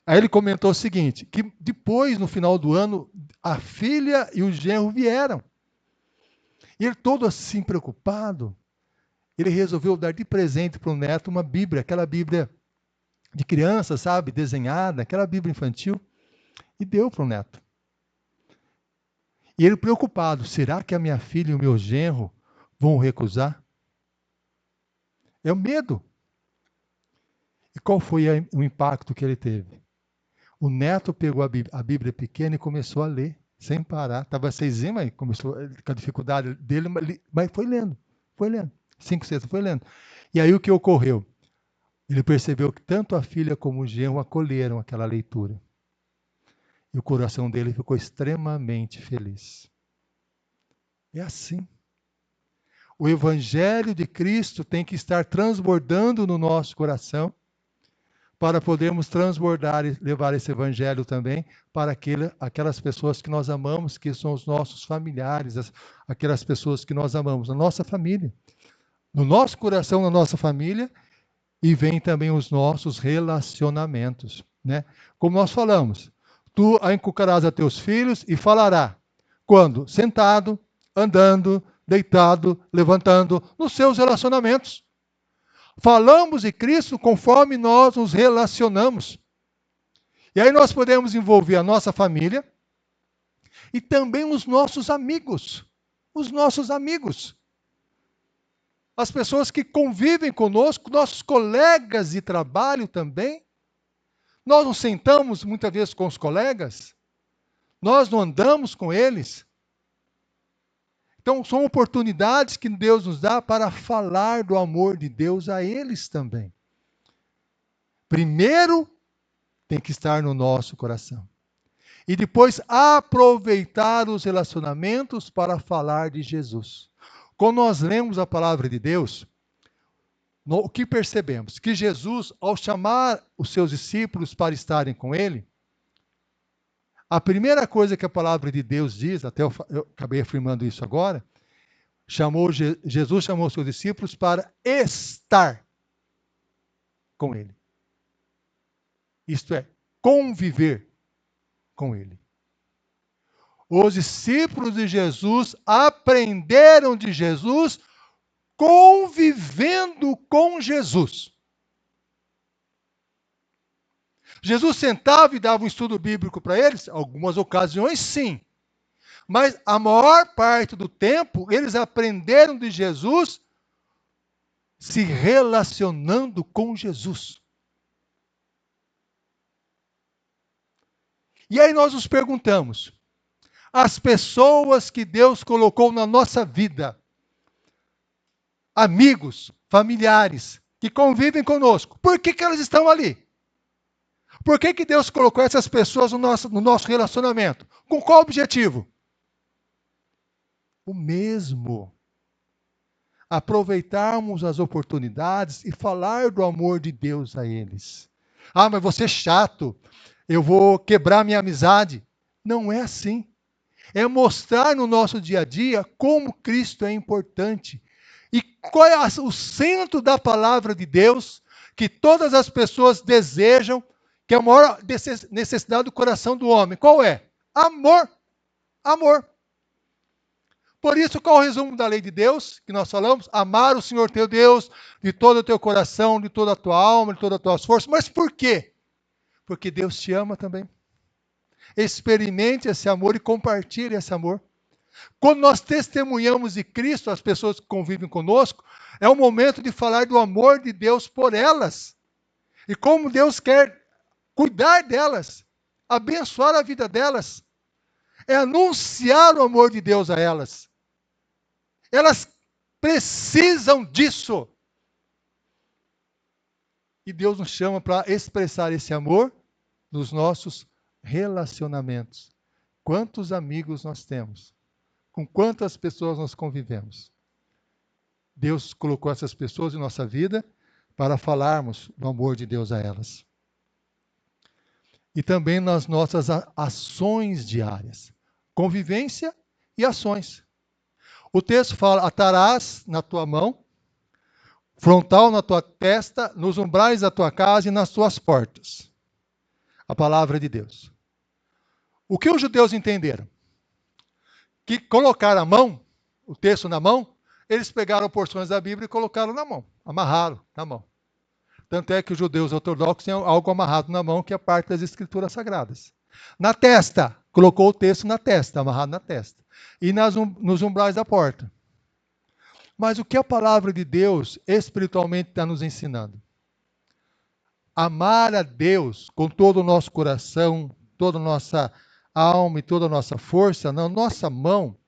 Aí ele comentou o seguinte, que depois, no final do ano, a filha e o genro vieram. E ele todo assim preocupado, ele resolveu dar de presente para o neto uma Bíblia, aquela Bíblia de criança, sabe, desenhada, aquela Bíblia infantil, e deu para o neto. E ele preocupado, será que a minha filha e o meu genro vão recusar? É o medo. E qual foi o impacto que ele teve? O neto pegou a Bíblia pequena e começou a ler, sem parar. Estava 6 anos, mas começou com a dificuldade dele, mas foi lendo. 5, 6, foi lendo. E aí o que ocorreu? Ele percebeu que tanto a filha como o genro acolheram aquela leitura. E o coração dele ficou extremamente feliz. É assim. O Evangelho de Cristo tem que estar transbordando no nosso coração para podermos transbordar e levar esse Evangelho também para aquelas pessoas que nós amamos, que são os nossos familiares, aquelas pessoas que nós amamos, na nossa família. No nosso coração, na nossa família, e vem também os nossos relacionamentos, né? Como nós falamos, tu inculcarás a teus filhos e falará. Quando? Sentado, andando, deitado, levantando, nos seus relacionamentos. Falamos de Cristo conforme nós nos relacionamos. E aí nós podemos envolver a nossa família e também os nossos amigos. Os nossos amigos. as pessoas que convivem conosco, nossos colegas de trabalho também. Nós não sentamos muitas vezes com os colegas, nós não andamos com eles. Então, são oportunidades que Deus nos dá para falar do amor de Deus a eles também. Primeiro, tem que estar no nosso coração. E depois, aproveitar os relacionamentos para falar de Jesus. Quando nós lemos a palavra de Deus, o que percebemos? Que Jesus, ao chamar os seus discípulos para estarem com ele, a primeira coisa que a palavra de Deus diz, até eu acabei afirmando isso agora, Jesus chamou os seus discípulos para estar com ele. Isto é, conviver com ele. Os discípulos de Jesus aprenderam de Jesus convivendo com Jesus. Jesus sentava e dava um estudo bíblico para eles? Algumas ocasiões, sim. Mas a maior parte do tempo, eles aprenderam de Jesus se relacionando com Jesus. E aí nós nos perguntamos, as pessoas que Deus colocou na nossa vida, amigos, familiares, que convivem conosco, por que elas estão ali? Por que Deus colocou essas pessoas no nosso relacionamento? Com qual objetivo? O mesmo. Aproveitarmos as oportunidades e falar do amor de Deus a eles. Ah, mas você é chato, eu vou quebrar minha amizade. Não é assim. É mostrar no nosso dia a dia como Cristo é importante. E qual é o centro da palavra de Deus que todas as pessoas desejam, que é a maior necessidade do coração do homem. Qual é? Amor. Amor. Por isso, qual é o resumo da lei de Deus que nós falamos? Amar o Senhor teu Deus de todo o teu coração, de toda a tua alma, de todas as tuas forças. Mas por quê? Porque Deus te ama também. Experimente esse amor e compartilhe esse amor. Quando nós testemunhamos de Cristo, as pessoas que convivem conosco, é o momento de falar do amor de Deus por elas. E como Deus quer cuidar delas, abençoar a vida delas. É anunciar o amor de Deus a elas. Elas precisam disso. E Deus nos chama para expressar esse amor nos nossos relacionamentos. Quantos amigos nós temos? Com quantas pessoas nós convivemos? Deus colocou essas pessoas em nossa vida para falarmos do amor de Deus a elas. E também nas nossas ações diárias. Convivência e ações. O texto fala, atarás na tua mão, frontal na tua testa, nos umbrais da tua casa e nas tuas portas. A palavra de Deus. O que os judeus entenderam? Que colocar a mão, o texto na mão, eles pegaram porções da Bíblia e colocaram na mão, amarraram na mão. Tanto é que os judeus ortodoxos têm algo amarrado na mão, que é parte das escrituras sagradas. Na testa, colocou o texto na testa, amarrado na testa. E nos umbrais da porta. Mas o que a palavra de Deus espiritualmente está nos ensinando? Amar a Deus com todo o nosso coração, toda a nossa alma e toda a nossa força, na nossa mão,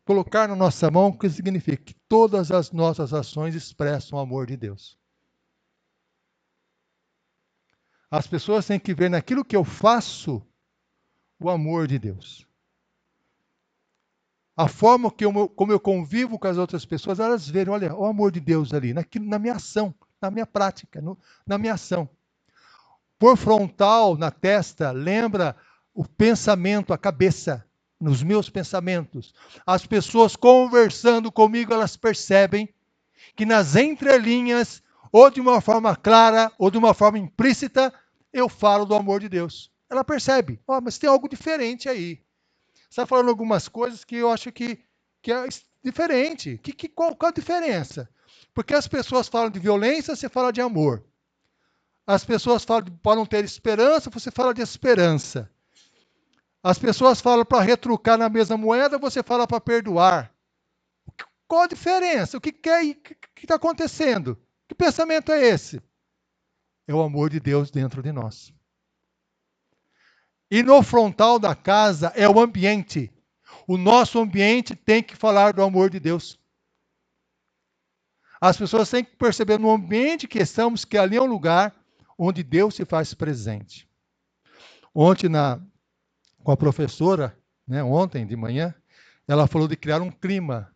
colocar na nossa mão, o que significa? Que todas as nossas ações expressam o amor de Deus. As pessoas têm que ver naquilo que eu faço o amor de Deus. A forma como eu convivo com as outras pessoas, elas verem, olha, o amor de Deus ali, na minha ação, na minha prática, na minha ação. Por frontal, na testa, lembra o pensamento, a cabeça, nos meus pensamentos. As pessoas conversando comigo, elas percebem que nas entrelinhas, ou de uma forma clara, ou de uma forma implícita, eu falo do amor de Deus. Ela percebe, mas tem algo diferente aí. Você está falando algumas coisas que eu acho que é diferente. Qual a diferença? Porque as pessoas falam de violência, você fala de amor. As pessoas falam para não ter esperança, você fala de esperança. As pessoas falam para retrucar na mesma moeda, você fala para perdoar. Qual a diferença? O que está acontecendo? Que pensamento é esse? É o amor de Deus dentro de nós. E no frontal da casa é o ambiente. O nosso ambiente tem que falar do amor de Deus. As pessoas têm que perceber no ambiente que estamos que ali é um lugar onde Deus se faz presente. Ontem, com a professora, né, ontem de manhã, ela falou de criar um clima,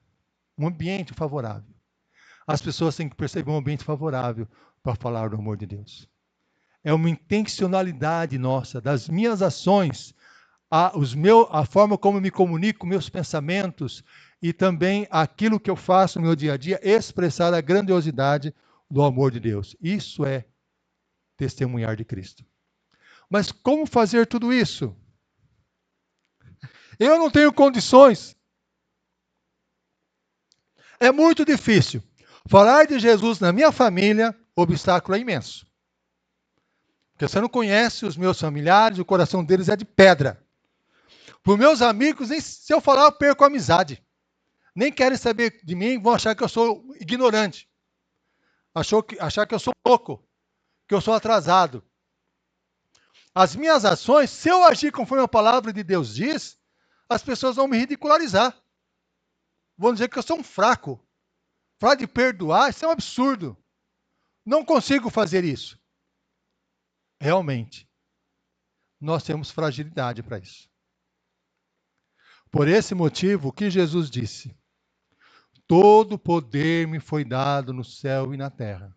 um ambiente favorável. As pessoas têm que perceber um ambiente favorável para falar do amor de Deus. É uma intencionalidade nossa, das minhas ações, a forma como eu me comunico, meus pensamentos e também aquilo que eu faço no meu dia a dia, expressar a grandiosidade do amor de Deus. Isso é testemunhar de Cristo. Mas como fazer tudo isso? Eu não tenho condições. É muito difícil. Falar de Jesus na minha família, o obstáculo é imenso. Porque você não conhece os meus familiares, o coração deles é de pedra. Para os meus amigos, nem se eu falar, eu perco a amizade. Nem querem saber de mim, vão achar que eu sou ignorante. Achar que eu sou louco, que eu sou atrasado. As minhas ações, se eu agir conforme a palavra de Deus diz, as pessoas vão me ridicularizar. Vão dizer que eu sou um fraco. Falar de perdoar, isso é um absurdo. Não consigo fazer isso. Realmente, nós temos fragilidade para isso. Por esse motivo, o que Jesus disse? Todo poder me foi dado no céu e na terra.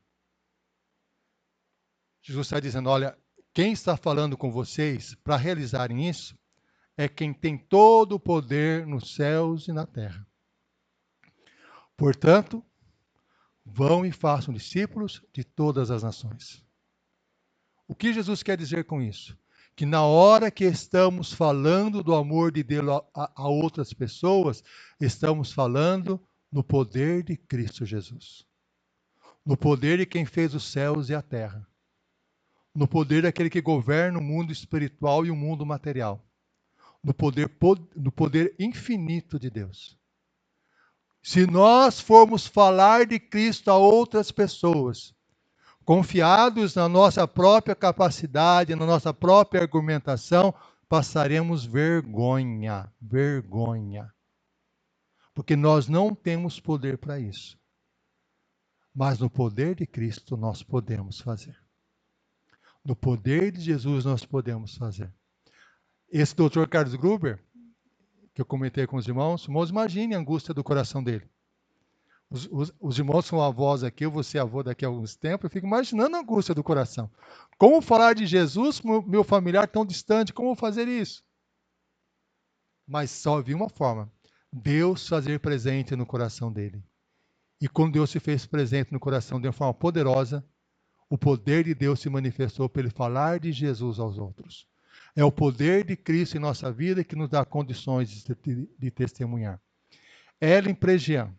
Jesus está dizendo, olha, quem está falando com vocês para realizarem isso é quem tem todo o poder nos céus e na terra. Portanto, vão e façam discípulos de todas as nações. O que Jesus quer dizer com isso? Que na hora que estamos falando do amor de Deus a outras pessoas, estamos falando no poder de Cristo Jesus. No poder de quem fez os céus e a terra. No poder daquele que governa o mundo espiritual e o mundo material. No poder infinito de Deus. Se nós formos falar de Cristo a outras pessoas, confiados na nossa própria capacidade, na nossa própria argumentação, passaremos vergonha. Porque nós não temos poder para isso. Mas no poder de Cristo nós podemos fazer. No poder de Jesus nós podemos fazer. Esse Dr. Carlos Gruber, que eu comentei com os irmãos imaginem a angústia do coração dele. Os irmãos são avós aqui, eu vou ser avô daqui a alguns tempos, eu fico imaginando a angústia do coração. Como falar de Jesus, meu familiar tão distante, como fazer isso? Mas só havia uma forma, Deus fazer presente no coração dele. E quando Deus se fez presente no coração de uma forma poderosa, o poder de Deus se manifestou para ele falar de Jesus aos outros. É o poder de Cristo em nossa vida que nos dá condições de testemunhar. Ellen Prejean.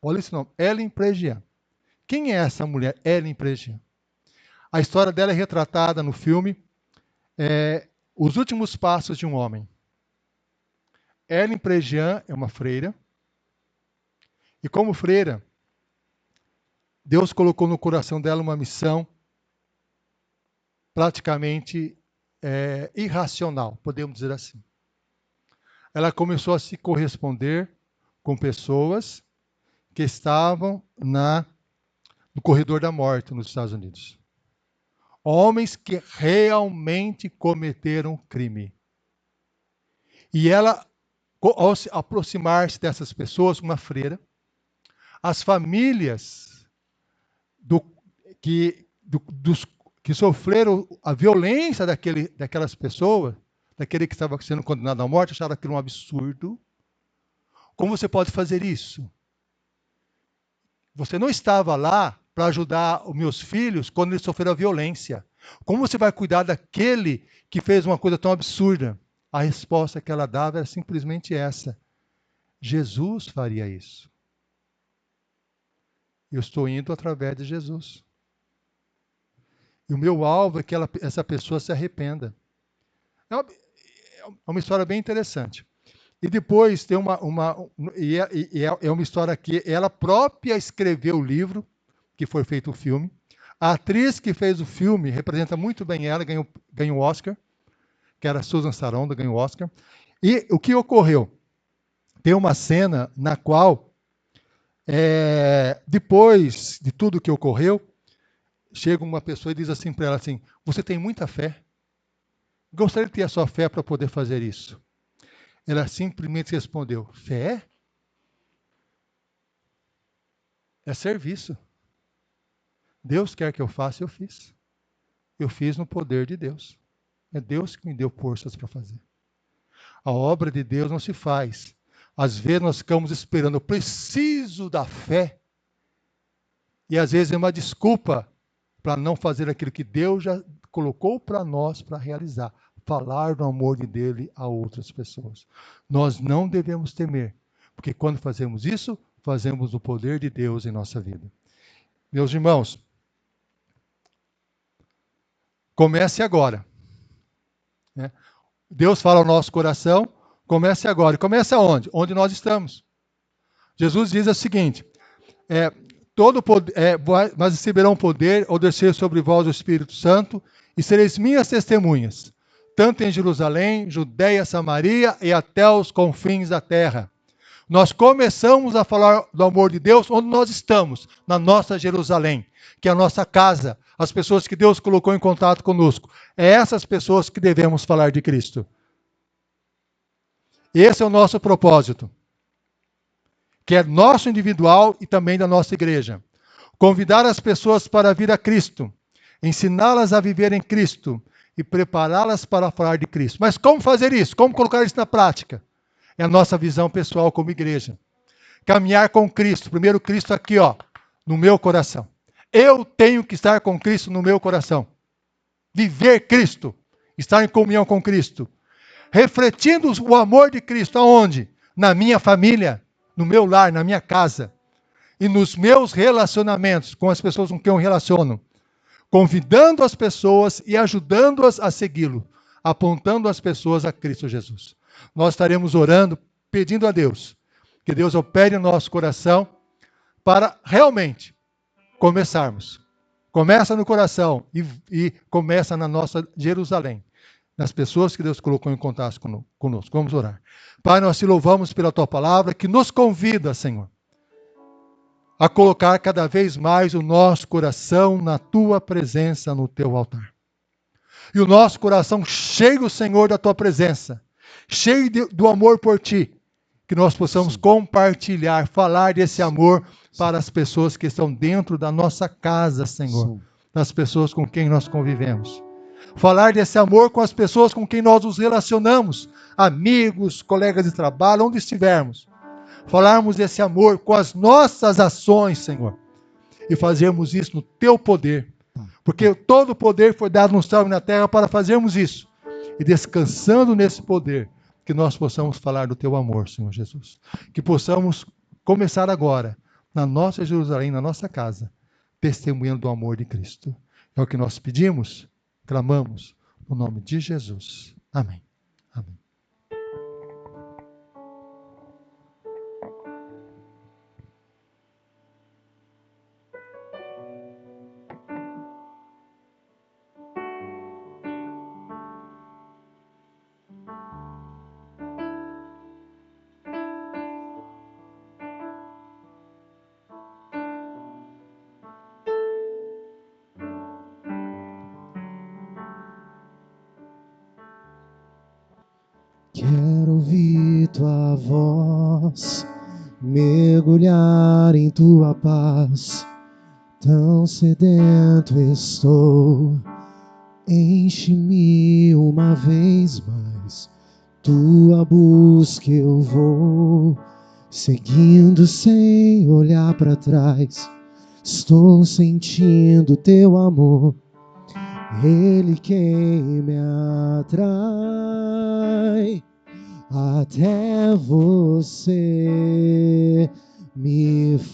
Olha esse nome, Ellen Prejean. Quem é essa mulher, Ellen Prejean? A história dela é retratada no filme Os Últimos Passos de um Homem. Ellen Prejean é uma freira. E como freira, Deus colocou no coração dela uma missão praticamente irracional, podemos dizer assim. Ela começou a se corresponder com pessoas que estavam no corredor da morte nos Estados Unidos. Homens que realmente cometeram crime. E ela, ao se aproximar-se dessas pessoas, uma freira, as famílias que sofreram a violência daquelas pessoas, daquele que estava sendo condenado à morte, acharam aquilo um absurdo. Como você pode fazer isso? Você não estava lá para ajudar os meus filhos quando eles sofreram a violência. Como você vai cuidar daquele que fez uma coisa tão absurda? A resposta que ela dava era simplesmente essa. Jesus faria isso. Eu estou indo através de Jesus. E o meu alvo é que essa pessoa se arrependa. É uma história bem interessante. E depois tem é uma história que ela própria escreveu o livro, que foi feito o filme. A atriz que fez o filme representa muito bem ela, ganhou o Oscar, que era Susan Sarandon, ganhou o Oscar. E o que ocorreu? Tem uma cena na qual, depois de tudo que ocorreu, chega uma pessoa e diz assim para ela assim, você tem muita fé? Gostaria de ter a sua fé para poder fazer isso. Ela simplesmente respondeu, fé? É serviço. Deus quer que eu faça, eu fiz. Eu fiz no poder de Deus. É Deus que me deu forças para fazer. A obra de Deus não se faz. Às vezes nós ficamos esperando, eu preciso da fé. E às vezes é uma desculpa para não fazer aquilo que Deus já colocou para nós para realizar. Falar do amor dele a outras pessoas. Nós não devemos temer, porque quando fazemos isso, fazemos o poder de Deus em nossa vida. Meus irmãos, comece agora. Né? Deus fala ao nosso coração, comece agora. E comece aonde? Onde nós estamos. Jesus diz o seguinte, mas receberão poder ao descer sobre vós o Espírito Santo, e sereis minhas testemunhas, tanto em Jerusalém, Judeia, Samaria e até os confins da terra. Nós começamos a falar do amor de Deus onde nós estamos, na nossa Jerusalém, que é a nossa casa, as pessoas que Deus colocou em contato conosco. É essas pessoas que devemos falar de Cristo. Esse é o nosso propósito, que é nosso individual e também da nossa igreja. Convidar as pessoas para vir a Cristo, ensiná-las a viver em Cristo e prepará-las para falar de Cristo. Mas como fazer isso? Como colocar isso na prática? É a nossa visão pessoal como igreja. Caminhar com Cristo. Primeiro Cristo aqui, no meu coração. Eu tenho que estar com Cristo no meu coração. Viver Cristo. Estar em comunhão com Cristo. Refletindo o amor de Cristo. Aonde? Na minha família, no meu lar, na minha casa. E nos meus relacionamentos com as pessoas com quem eu relaciono. Convidando as pessoas e ajudando-as a segui-lo. Apontando as pessoas a Cristo Jesus. Nós estaremos orando, pedindo a Deus, que Deus opere no nosso coração para realmente começarmos. Começa no coração e começa na nossa Jerusalém, nas pessoas que Deus colocou em contato conosco. Vamos orar. Pai, nós te louvamos pela tua palavra que nos convida, Senhor, a colocar cada vez mais o nosso coração na tua presença, no teu altar. E o nosso coração cheio, Senhor, da tua presença, cheio do amor por ti, que nós possamos compartilhar, falar desse amor para as pessoas que estão dentro da nossa casa, Senhor, das pessoas com quem nós convivemos. Falar desse amor com as pessoas com quem nós nos relacionamos, amigos, colegas de trabalho, onde estivermos. Falarmos desse amor com as nossas ações, Senhor, e fazermos isso no teu poder, porque todo o poder foi dado no céu e na terra para fazermos isso, e descansando nesse poder, que nós possamos falar do teu amor, Senhor Jesus. Que possamos começar agora, na nossa Jerusalém, na nossa casa, testemunhando do amor de Cristo. É o que nós pedimos, clamamos, no nome de Jesus. Amém. Amém. Quero ouvir tua voz, mergulhar em tua paz. Tão sedento estou, enche-me uma vez mais. Tua busca eu vou, seguindo sem olhar para trás. Estou sentindo teu amor, Ele quem me atrai. Até você me faz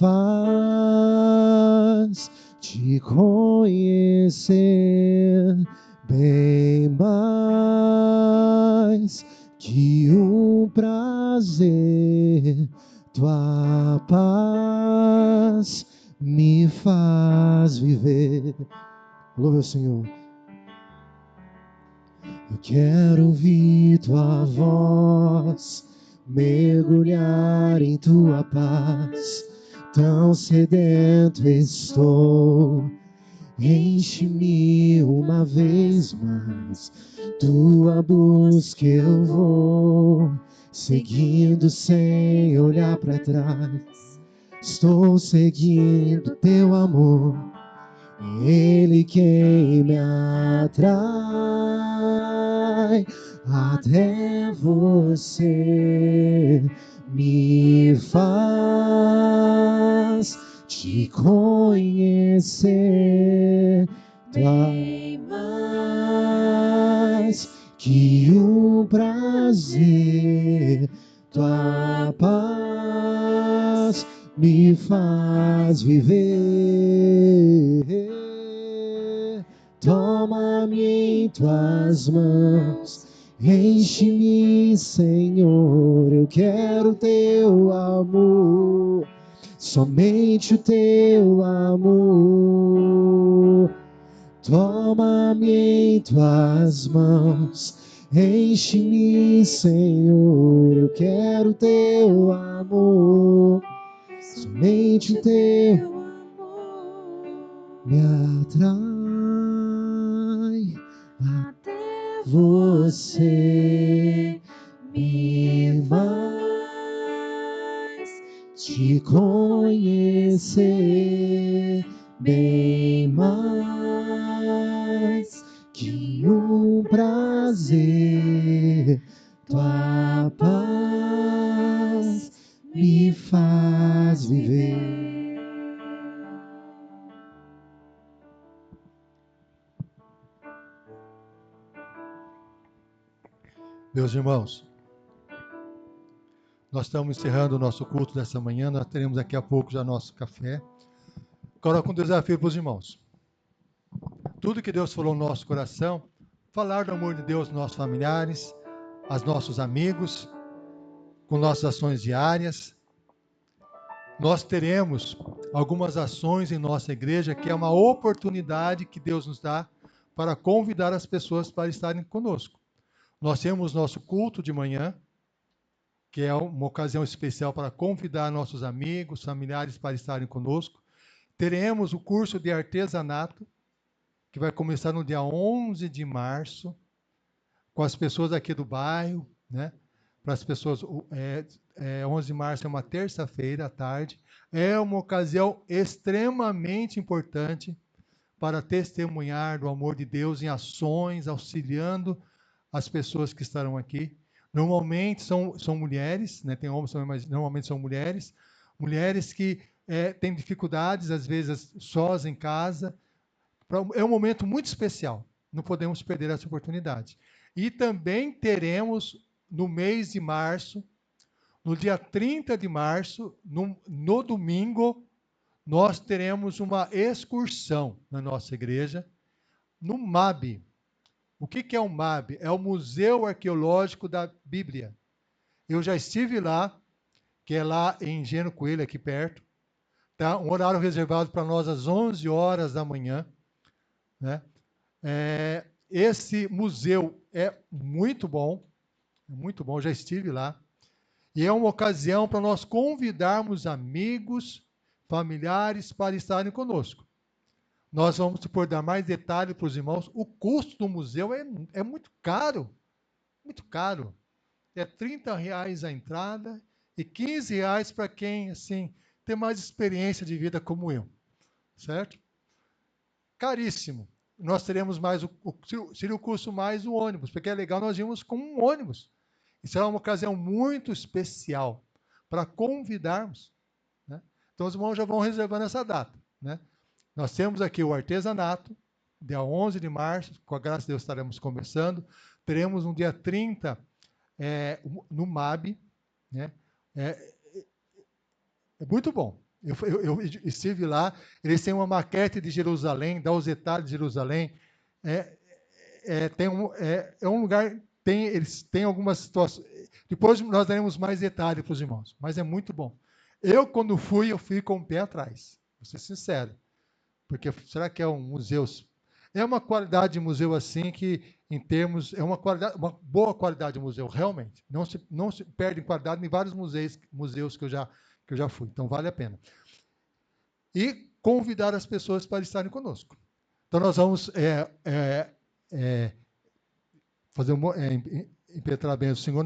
te conhecer bem mais que um prazer prazer, tua paz me faz viver. Louve ao Senhor. Eu quero ouvir tua voz, mergulhar em tua paz. Tão sedento estou, enche-me uma vez mais. Tua busca eu vou, seguindo sem olhar para trás. Estou seguindo teu amor, é Ele quem me atrai. Até você me faz te conhecer bem mais que um prazer. Tua paz me faz viver. Toma-me em tuas mãos, enche-me, Senhor. Eu quero teu amor, somente o teu amor. Toma-me em tuas mãos, enche-me, Senhor. Eu quero teu amor, somente o teu amor me atrai. Até você me faz te conhecer bem mais que um prazer. Tua paz me faz viver. Meus irmãos, nós estamos encerrando o nosso culto dessa manhã, nós teremos daqui a pouco já nosso café. Coloco um desafio para os irmãos. Tudo que Deus falou no nosso coração, falar do amor de Deus aos nossos familiares, aos nossos amigos, com nossas ações diárias. Nós teremos algumas ações em nossa igreja, que é uma oportunidade que Deus nos dá para convidar as pessoas para estarem conosco. Nós temos nosso culto de manhã, que é uma ocasião especial para convidar nossos amigos, familiares para estarem conosco. Teremos o curso de artesanato, que vai começar no dia 11 de março, com as pessoas aqui do bairro, né? Para as pessoas, 11 de março é uma terça-feira à tarde. É uma ocasião extremamente importante para testemunhar do amor de Deus em ações, auxiliando as pessoas que estarão aqui. Normalmente são mulheres, né? Tem homens também, mas normalmente são mulheres. Mulheres que têm dificuldades, às vezes, sós em casa. É um momento muito especial. Não podemos perder essa oportunidade. E também teremos, no mês de março, no dia 30 de março, no domingo, nós teremos uma excursão na nossa igreja, no MAB. O que é o MAB? É o Museu Arqueológico da Bíblia. Eu já estive lá, que é lá em Engenho Coelho, aqui perto. Tá? Um horário reservado para nós às 11 horas da manhã. Né? Esse museu é muito bom, já estive lá. E é uma ocasião para nós convidarmos amigos, familiares para estarem conosco. Nós vamos dar mais detalhes para os irmãos. O custo do museu é muito caro, muito caro. É R$30 a entrada e R$15 para quem assim, tem mais experiência de vida como eu, certo? Caríssimo. Nós teremos mais seria o custo mais o ônibus, porque é legal nós irmos com um ônibus. Isso é uma ocasião muito especial para convidarmos. Né? Então os irmãos já vão reservando essa data. Né? Nós temos aqui o artesanato, dia 11 de março, com a graça de Deus estaremos começando. Teremos no dia 30 no MAB. Né? É muito bom. Eu estive lá, eles têm uma maquete de Jerusalém, dá os detalhes de Jerusalém. É um lugar eles têm algumas situações. Depois nós daremos mais detalhes para os irmãos, mas é muito bom. Eu, quando fui, eu fui com o pé atrás, vou ser sincero. Porque será que é um museu? É uma qualidade de museu assim que, em termos, é uma boa qualidade de museu, realmente. Não se perde em qualidade em vários museus que eu já fui. Então, vale a pena. E convidar as pessoas para estarem conosco. Então, nós vamos fazer impetrar bem o Senhor.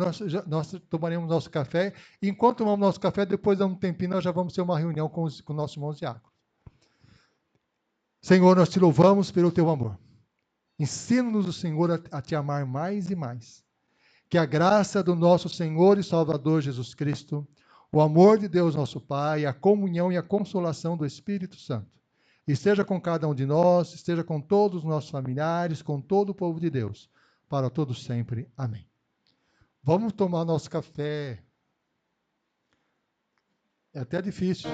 Nós tomaremos nosso café. E enquanto tomamos nosso café, depois de um tempinho, nós já vamos ter uma reunião com nossos irmãos diáconos. Senhor, nós te louvamos pelo teu amor. Ensina-nos, o Senhor, a te amar mais e mais. Que a graça do nosso Senhor e Salvador Jesus Cristo, o amor de Deus nosso Pai, a comunhão e a consolação do Espírito Santo, esteja com cada um de nós, esteja com todos os nossos familiares, com todo o povo de Deus, para todos sempre. Amém. Vamos tomar nosso café. É até difícil.